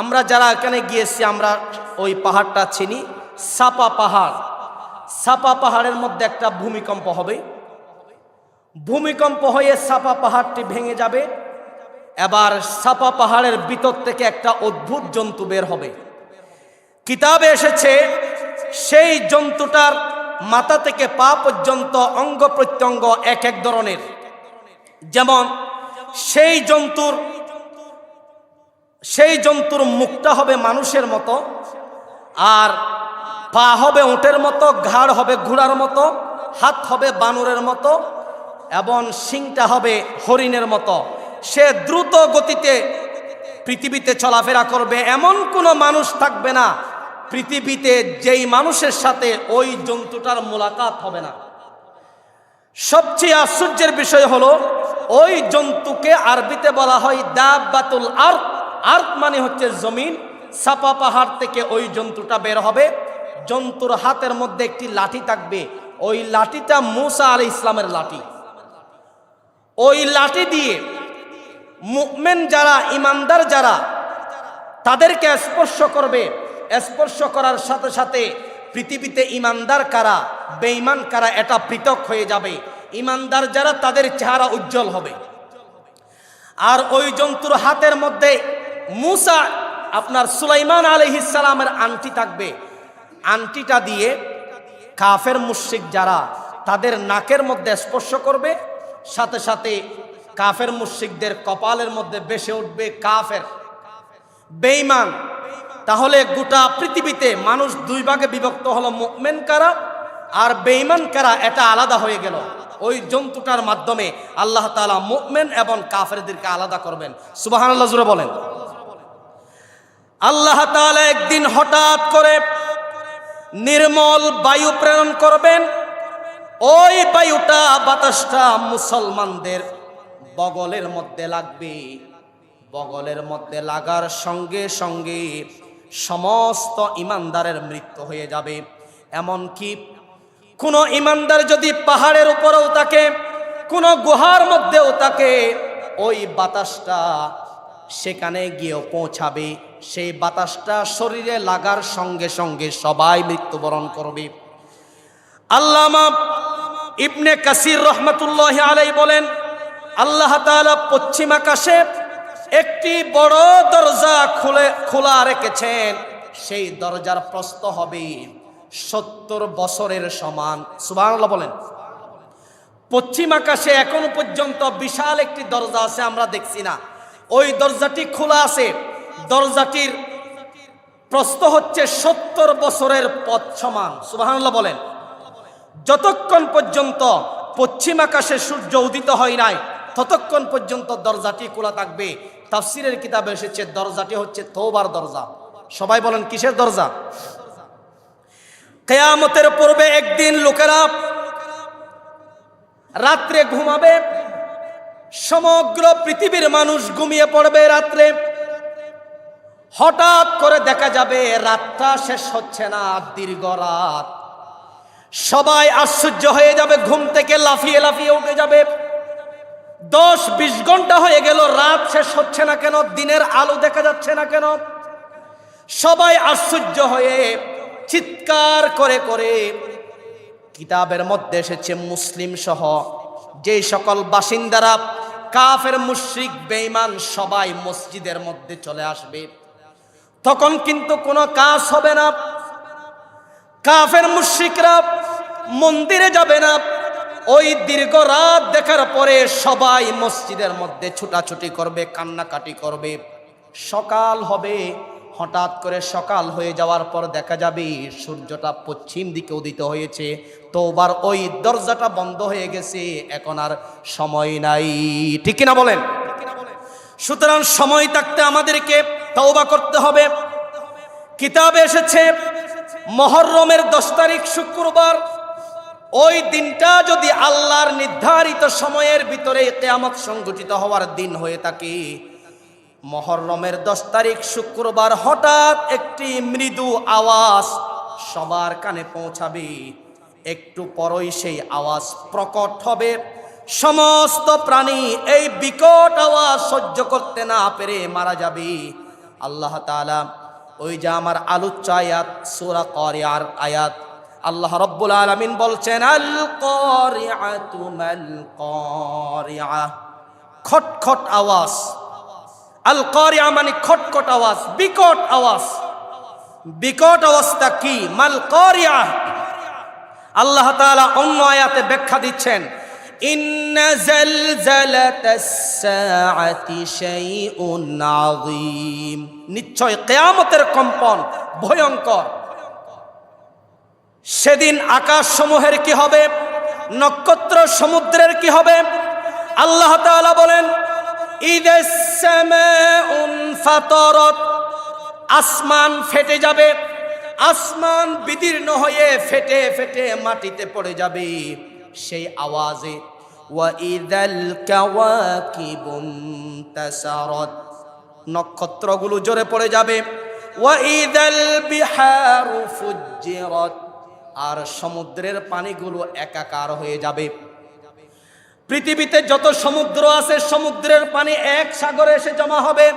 আমরা যারা এখানে গিয়েছি আমরা ওই পাহাড়টা চিনি, সাফা পাহাড়। সাপা পাহাড়ের মধ্যে একটা ভূমিকম্প হবে, ভূমিকম্প হয়ে সাপা পাহাড়টি ভেঙে যাবে। এবার সাপা পাহাড়ের ভিতর থেকে একটা অদ্ভুত জন্তু বের হবে। কিতাবে এসেছে সেই জন্তুটার মাথা থেকে পা পর্যন্ত অঙ্গ প্রত্যঙ্গ এক এক ধরনের। যেমন সেই জন্তুর মুখটা হবে মানুষের মতো, আর পা হবে উটের মতো, ঘাড় হবে ঘোড়ার মতো, হাত হবে বানরের মতো এবং শিংটা হবে হরিণের মতো। সে দ্রুত গতিতে পৃথিবীতে চলাফেরা করবে। এমন কোনো মানুষ থাকবে না পৃথিবীতে যেই মানুষের সাথে ওই জন্তুটার মোলাকাত হবে না। সবচেয়ে আশ্চর্যের বিষয় হলো ওই জন্তুকে আরবিতে বলা হয় দাব্বাতুল আরদ। আরদ মানে হচ্ছে জমিন। সাপা পাহাড় থেকে ওই জন্তুটা বের হবে। জন্তুর হাতের মধ্যে একটি লাঠি থাকবে, ওই লাঠিটা মূসা আলাইহিস সালামের লাঠি। ওই লাঠি দিয়ে মুমিন যারা, ইমানদার যারা, তাদেরকে স্পর্শ করবে। স্পর্শ করার সাথে সাথে পৃথিবীতে ইমানদার কারা, বেঈমান কারা এটা পৃথক হয়ে যাবে। ইমানদার যারা, তাদের চেহারা উজ্জ্বল হবে। আর ওই জন্তুর হাতের মধ্যে মূসা সুলাইমান আলাইহিস সালামের আংটি থাকবে। আংটিটা দিয়ে কাফের মুশরিক যারা, তাদের নাকের মধ্যে স্পর্শ করবে, সাথে সাথে কাফের মুশরিকদের কপালের মধ্যে বেশে উঠবে কাফের, বেঈমান। তাহলে গোটা পৃথিবীতে মানুষ দুই ভাগে বিভক্ত হলো, মুমিন কারা আর বেঈমান কারা, এটা আলাদা হয়ে গেল। ওই জন্তুটার মাধ্যমে আল্লাহ তাআলা মুমিন এবং কাফেরদেরকে আলাদা করবেন। সুবহানাল্লাহ জোরে বলেন। আল্লাহ তাআলা একদিন হঠাৎ করে নির্মল বায়ু প্রেরণ করবেন। ওই বায়ুটা, বাতাসটা মুসলমানদের বগলের মধ্যে লাগবে। বগলের মধ্যে লাগার সঙ্গে সঙ্গে সমস্ত ইমানদারের মৃত্যু হয়ে যাবে। এমনকি কোন ইমানদার যদি পাহাড়ের উপরেও থাকে, কোন গুহার মধ্যেও থাকে, ওই বাতাসটা সেখানে গিয়েও পৌঁছাবে। সেই বাতাসটা শরীরে লাগার সঙ্গে সঙ্গে সবাই মৃত্যুবরণ করবে। আল্লামা ইবনে কাসির রহমাতুল্লাহি আলাইহি বলেন, আল্লাহ তাআলা পশ্চিম আকাশে একটি বড় দরজা খোলা রেখেছেন। সেই দরজার প্রস্থ হবে 70 বছরের সমান। সুবহানাল্লাহ বলেন। পশ্চিম আকাশে এখনো পর্যন্ত বিশাল একটি দরজা আছে, আমরা দেখছি না। ওই দরজাটি খোলা আছে। দরজাটির প্রস্থ হচ্ছে 70 বছরের পথ সমান। সুবহানাল্লাহ বলেন। যতক্ষণ পর্যন্ত পশ্চিম আকাশে সূর্য উদিত হয় নাই, ততক্ষণ পর্যন্ত দরজাটি খোলা থাকবে। তাফসীরের কিতাবে এসেছে দরজাটি হচ্ছে তওবার দরজা। সবাই বলেন কিসের দরজা? কিয়ামতের পূর্বে একদিন লোকেরা রাত্রে ঘুমাবে, সমগ্র পৃথিবীর মানুষ ঘুমিয়ে পড়বে রাত্রে। হঠাৎ করে দেখা যাবে রাতটা শেষ হচ্ছে না, দীর্ঘ রাত। সবাই আশ্চর্য হয়ে যাবে, ঘুম থেকে লাফিয়ে লাফিয়ে উঠে যাবে। 10-20 ঘন্টা হয়ে গেল, রাত শেষ হচ্ছে না কেন, দিনের আলো দেখা যাচ্ছে না কেন? সবাই আশ্চর্য হয়ে চিৎকার করে করে, কিতাবের মধ্যে এসেছে মুসলিম সহ যে সকল বাসিন্দারা কাফের মুশরিক বেঈমান সবাই মসজিদের মধ্যে চলে আসবে। তখন কিন্তু কোনো কাজ হবে না। কাফের মুশরিকরা মন্দিরে যাবে না। ওই দীর্ঘ রাত দেখার পরে সবাই মসজিদের মধ্যে ছুটাছুটি করবে, কান্নাকাটি করবে। সকাল হবে, হঠাৎ করে সকাল হয়ে যাওয়ার পর দেখা যাবে সূর্যটা পশ্চিম দিকে উদিত হয়েছে। তওবার ওই দরজাটা বন্ধ হয়ে গেছে, এখন আর সময় নাই। ঠিক কিনা বলেন? সুতরাং সময় থাকতে আমাদেরকে তওবা করতে হবে। কিতাবে এসেছে মুহররমের 10 তারিখ শুক্রবার, ওই দিনটা যদি আল্লাহর নির্ধারিত সময়ের ভিতরে কিয়ামত সংঘটিত হওয়ার দিন হয়ে থাকে, মুহররমের 10 তারিখ শুক্রবার হঠাৎ একটি মৃদু আওয়াজ সবার কানে পৌঁছাবে। একটু পরই সেই আওয়াজ প্রকট হবে। সমস্ত প্রাণী এই বিকট আওয়াজ সহ্য করতে না পেরে মারা যাবে। আল্লাহ তাআলা ওই যে আমার আলোচ্য আয়াত সূরা কারিয়ার আয়াত আল্লাহ রাব্বুল আলামিন বলছেন আল কারিআতু মাল কারিআ, খটখট আওয়াজ। আল কারিআ মানে খটখট আওয়াজ, বিকট আওয়াজ। বিকট অবস্থা কি? মাল কারিআ। আল্লাহ তাআলা অন্য আয়াতে ব্যাখ্যা দিচ্ছেন ইন্না জালজালাতাস সাআতি শাইউন আযীম, নিশ্চয় কিয়ামতের কম্পন ভয়ঙ্কর। সেদিন আকাশ সমূহের কি হবে, নক্ষত্র সমুদ্রের কি হবে? আল্লাহ তাআলা বলেন ইদাস সামাউন ফাতারাত, আসমান ফেটে যাবে, আসমান বিদীর্ণ হয়ে ফেটে ফেটে মাটিতে পড়ে যাবে সেই আওয়াজে। ওয়া ইদাল কাওয়াকিবুন তাসারাত, নক্ষত্রগুলো জ্বরে পড়ে যাবে। ওয়া ইদাল বিহারু ফুজ্জিরাত, আর সমুদ্রের পানিগুলো একাকার হয়ে যাবে। পৃথিবীতে যত সমুদ্র আছে সমুদ্রের পানি এক সাগরে এসে জমা হবে,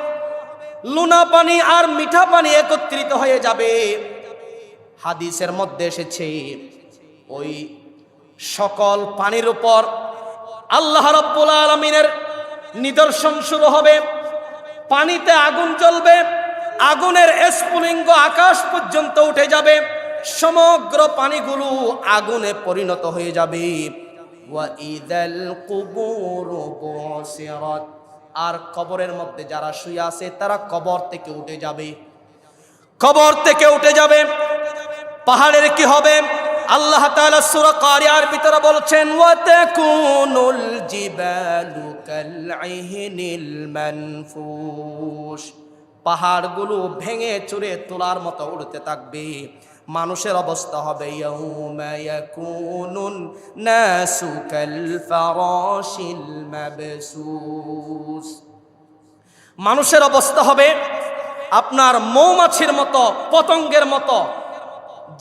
লুনা পানি আর মিঠা পানি একত্রিত হয়ে যাবে। হাদিসের মধ্যে এসেছে ওই সকল পানির উপর আল্লাহ রাব্বুল আলামিনের নিদর্শন শুরু হবে। পানিতে আগুন জ্বলবে, আগুনের স্ফুলিঙ্গ আকাশ পর্যন্ত উঠে যাবে, সমগ্র পানিগুলো আগুনে পরিণত হয়ে যাবে। ওয়া ইদাল কুবুরু বুসিরাত, আর কবরের মধ্যে যারা শুয়ে আছে তারা কবর থেকে উঠে যাবে, কবর থেকে উঠে যাবে। পাহাড়ের কি হবে? আল্লাহ তাআলা সূরা কারিয়ার ভিতরে বলছেন ওয়া তাকুনুল জিবালু কালইহনিল মানফুশ, পাহাড়গুলো ভেঙে চুরে তোলার মতো উড়তে থাকবে। মানুষের অবস্থা হবে ইয়াউমা ইয়াকুনুন নাসু কাল ফারাশিল মাবসুস, মানুষের অবস্থা হবে আপনার মৌমাছির মতো, পতঙ্গের মতো।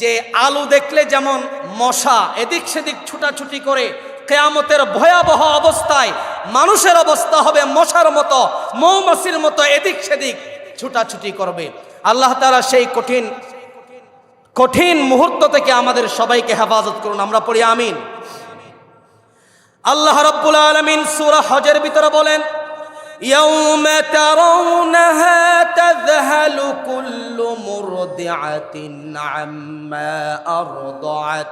যে আলু দেখলে যেমন মশা এদিক সেদিক ছুটাছুটি করে, কিয়ামতের ভয়াবহ অবস্থায় মানুষের অবস্থা হবে মশার মতো, মৌমাছির মতো এদিক সেদিক ছুটাছুটি করবে। আল্লাহ তাআলা সেই কঠিন কঠিন মুহূর্ত থেকে আমাদের সবাইকে হেফাজত করুন, আমরা পড়ি আমিন। আল্লাহ রাব্বুল আলামিন সূরা হজের ভিতরে বলেন ইয়াউমা তারাউনাহা তাযহালু কুল্লু মুরদিআতিন আম্মা আরদাআত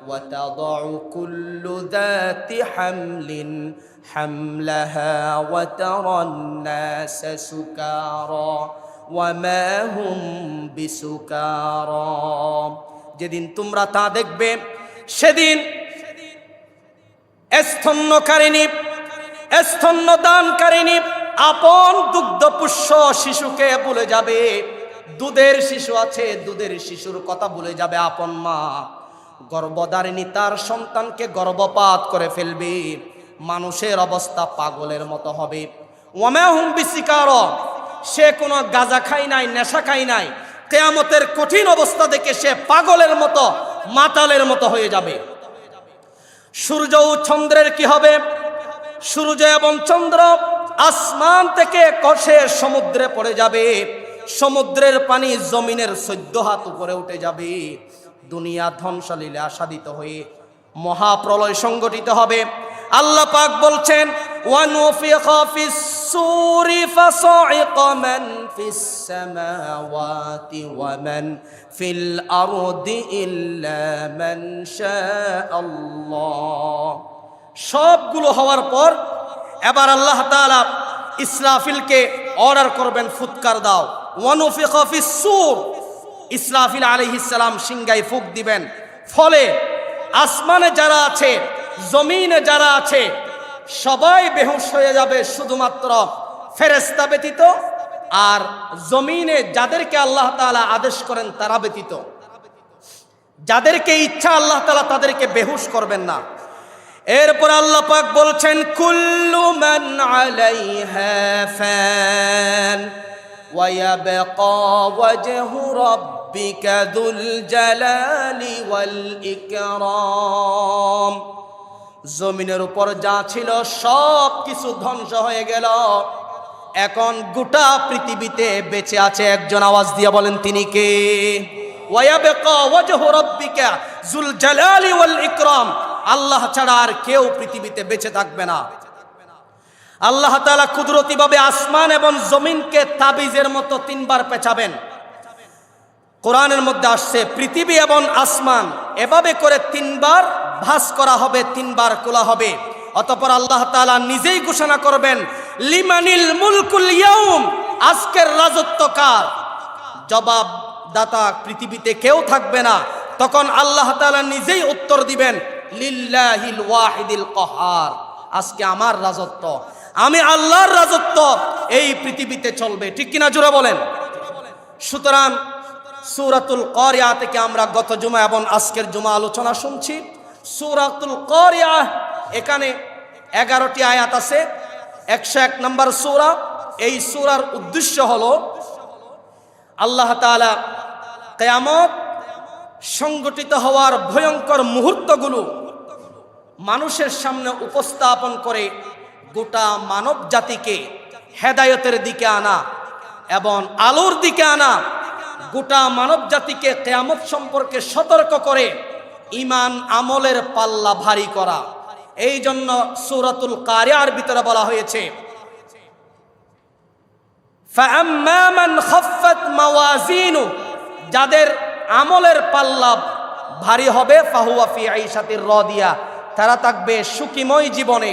ওয়া তাদাউ কুল্লু যাতি হামলিন হামলাহা ওয়া তারান নাসা সুকারা ওয়া মা হুম বিসুকারা, যেদিন তোমরা তা দেখবে সেদিন স্তন্যকারিণী, স্তন্যদানকারিণী আপন দুগ্ধপুষ্য শিশুকে ভুলে যাবে। দুধের শিশু আছে, দুধের শিশুর কথা ভুলে যাবে আপন মা। গর্ভধারিণী তার সন্তানকে গর্ভপাত করে ফেলবে। মানুষের অবস্থা পাগলের মতো হবে। ওয়া মা হুম বিসুকারা, সে কোনো গাঁজা খায় নাই, নেশা খায় নাই। কিয়ামতের কঠিন অবস্থা দেখে সে পাগলের মতো, মাতালের মতো হয়ে যাবে। সূর্য ও চন্দ্রের কি হবে? সূর্য এবং চন্দ্র আসমান থেকে কষে সমুদ্রে পড়ে যাবে। সমুদ্রের পানি জমিনের 14 হাত উপরে উঠে যাবে। দুনিয়া ধ্বংসলীলা আসাদিত হয়ে মহাপ্রলয় সংগঠিত হবে। আল্লাহ পাক বলছেন ওয়ানুফিখা ফিস সূরি ফাসাইকা মান ফিস সামাওয়াতি ওয়া মান ফিল আরদি ইল্লা মান শাআল্লাহ। সবগুলো হওয়ার পর এবার আল্লাহ তাআলা ইসরাফিলকে অর্ডার করবেন ফুৎকার দাও। ওয়ানুফিখা ফিস সূর, ইসরাফিল আলাইহিস সালাম সিংগায় ফুঁক দিবেন। ফলে আসমানে যারা আছে, জমিনে যারা আছে সবাই বেহুশ হয়ে যাবে, শুধুমাত্র ফেরেশতা ব্যতীত, আর জমিনে যাদেরকে আল্লাহ তাআলা আদেশ করেন তারা ব্যতীত। যাদেরকে ইচ্ছা আল্লাহ তাআলা তাদেরকে বেহুশ করবেন না। এরপর আল্লাহ পাক বলছেন কুল্লু মান আলাইহা ফান ওয়া ইয়াবকা ওয়াজহু রাব্বিকা যুল জালালি ওয়াল ইকরাম। জমিনের উপর যা ছিল সব কিছু ধ্বংস হয়ে গেল। এখন গোটা পৃথিবীতে বেঁচে আছে একজন, আওয়াজ দিয়ে বলেন তিনি কে? ওয়ায়াবকা ওয়াজহু রাব্বিকা যুল জালালি ওয়াল ইকরাম। আল্লাহ ছাড়া আর কেউ পৃথিবীতে বেঁচে থাকবে না। আল্লাহ তাআলা কুদরতিভাবে আসমান এবং জমিনকে তাবিজের মতো 3 বার পেঁচাবেন। কোরআনের মধ্যে আসছে পৃথিবী এবং আসমান এভাবে করে 3 বার ভাঁজ করা হবে, 3 বার খোলা হবে। অতঃপর আল্লাহ তাআলা নিজেই ঘোষণা করবেন লিমানিল মুলকুল ইয়াউম, আজকের রাজত্ব কার? জবাবদাতা পৃথিবীতে কেউ থাকবে না। তখন আল্লাহ তাআলা নিজেই উত্তর দিবেন লিল্লাহিল ওয়াহিদিল কাহার, আজকে আমার রাজত্ব, আমি আল্লাহর রাজত্ব এই পৃথিবীতে চলবে। ঠিক কিনা জোরে বলেন। সুতরাং সূরাতুল কারিয়া থেকে আমরা গত জুমা এবং আজকের জুমা আলোচনা শুনছি। সূরাতুল কারিয়া এখানে 11টি আয়াত আছে, 101 নম্বর সূরা। এই সূরার উদ্দেশ্য হলো আল্লাহ তাআলা কিয়ামত সংগঠিত হওয়ার ভয়ঙ্কর মুহূর্তগুলো মানুষের সামনে উপস্থাপন করে গোটা মানব জাতিকে হেদায়েতের দিকে আনা এবং আলোর দিকে আনা, গোটা মানব জাতিকে কিয়ামত সম্পর্কে সতর্ক করে ঈমান আমলের পাল্লা ভারী করা। এই জন্য সূরাতুল কারিয়ার ভিতরে বলা হয়েছে ফাআম্মা মান খাফফাত মাওয়াজিনু, যাদের আমলের পাল্লা ভারী হবে ফাহুয়া ফি আইশাতির রাদিয়া, তারা থাকবে সুখীময় জীবনে।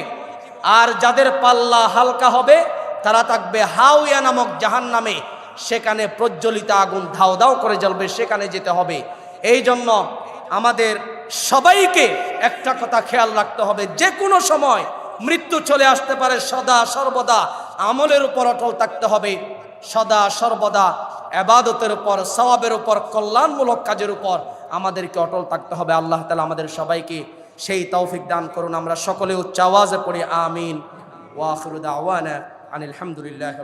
আর যাদের পাল্লা হালকা হবে তারা থাকবে হাওয়া নামক জাহান্নামে, সেখানে প্রজ্বলিত আগুন ধাও ধাও করে জ্বলবে, সেখানে যেতে হবে। এই জন্য আমাদের সবাইকে একটা কথা খেয়াল রাখতে হবে, যে কোনো সময় মৃত্যু চলে আসতে পারে। সদা সর্বদা আমলের উপর অটল থাকতে হবে, সদা সর্বদা ইবাদতের উপর, সওয়াবের উপর, কল্যাণমূলক কাজের উপর আমাদেরকে অটল থাকতে হবে। আল্লাহ তাআলা আমাদের সবাইকে সেই তৌফিক দান করুন। আমরা সকলে উচ্চ আওয়াজে পড়ি আমিন। ওয়া আখিরু দাওয়ানা আনিল হামদুলিল্লাহি।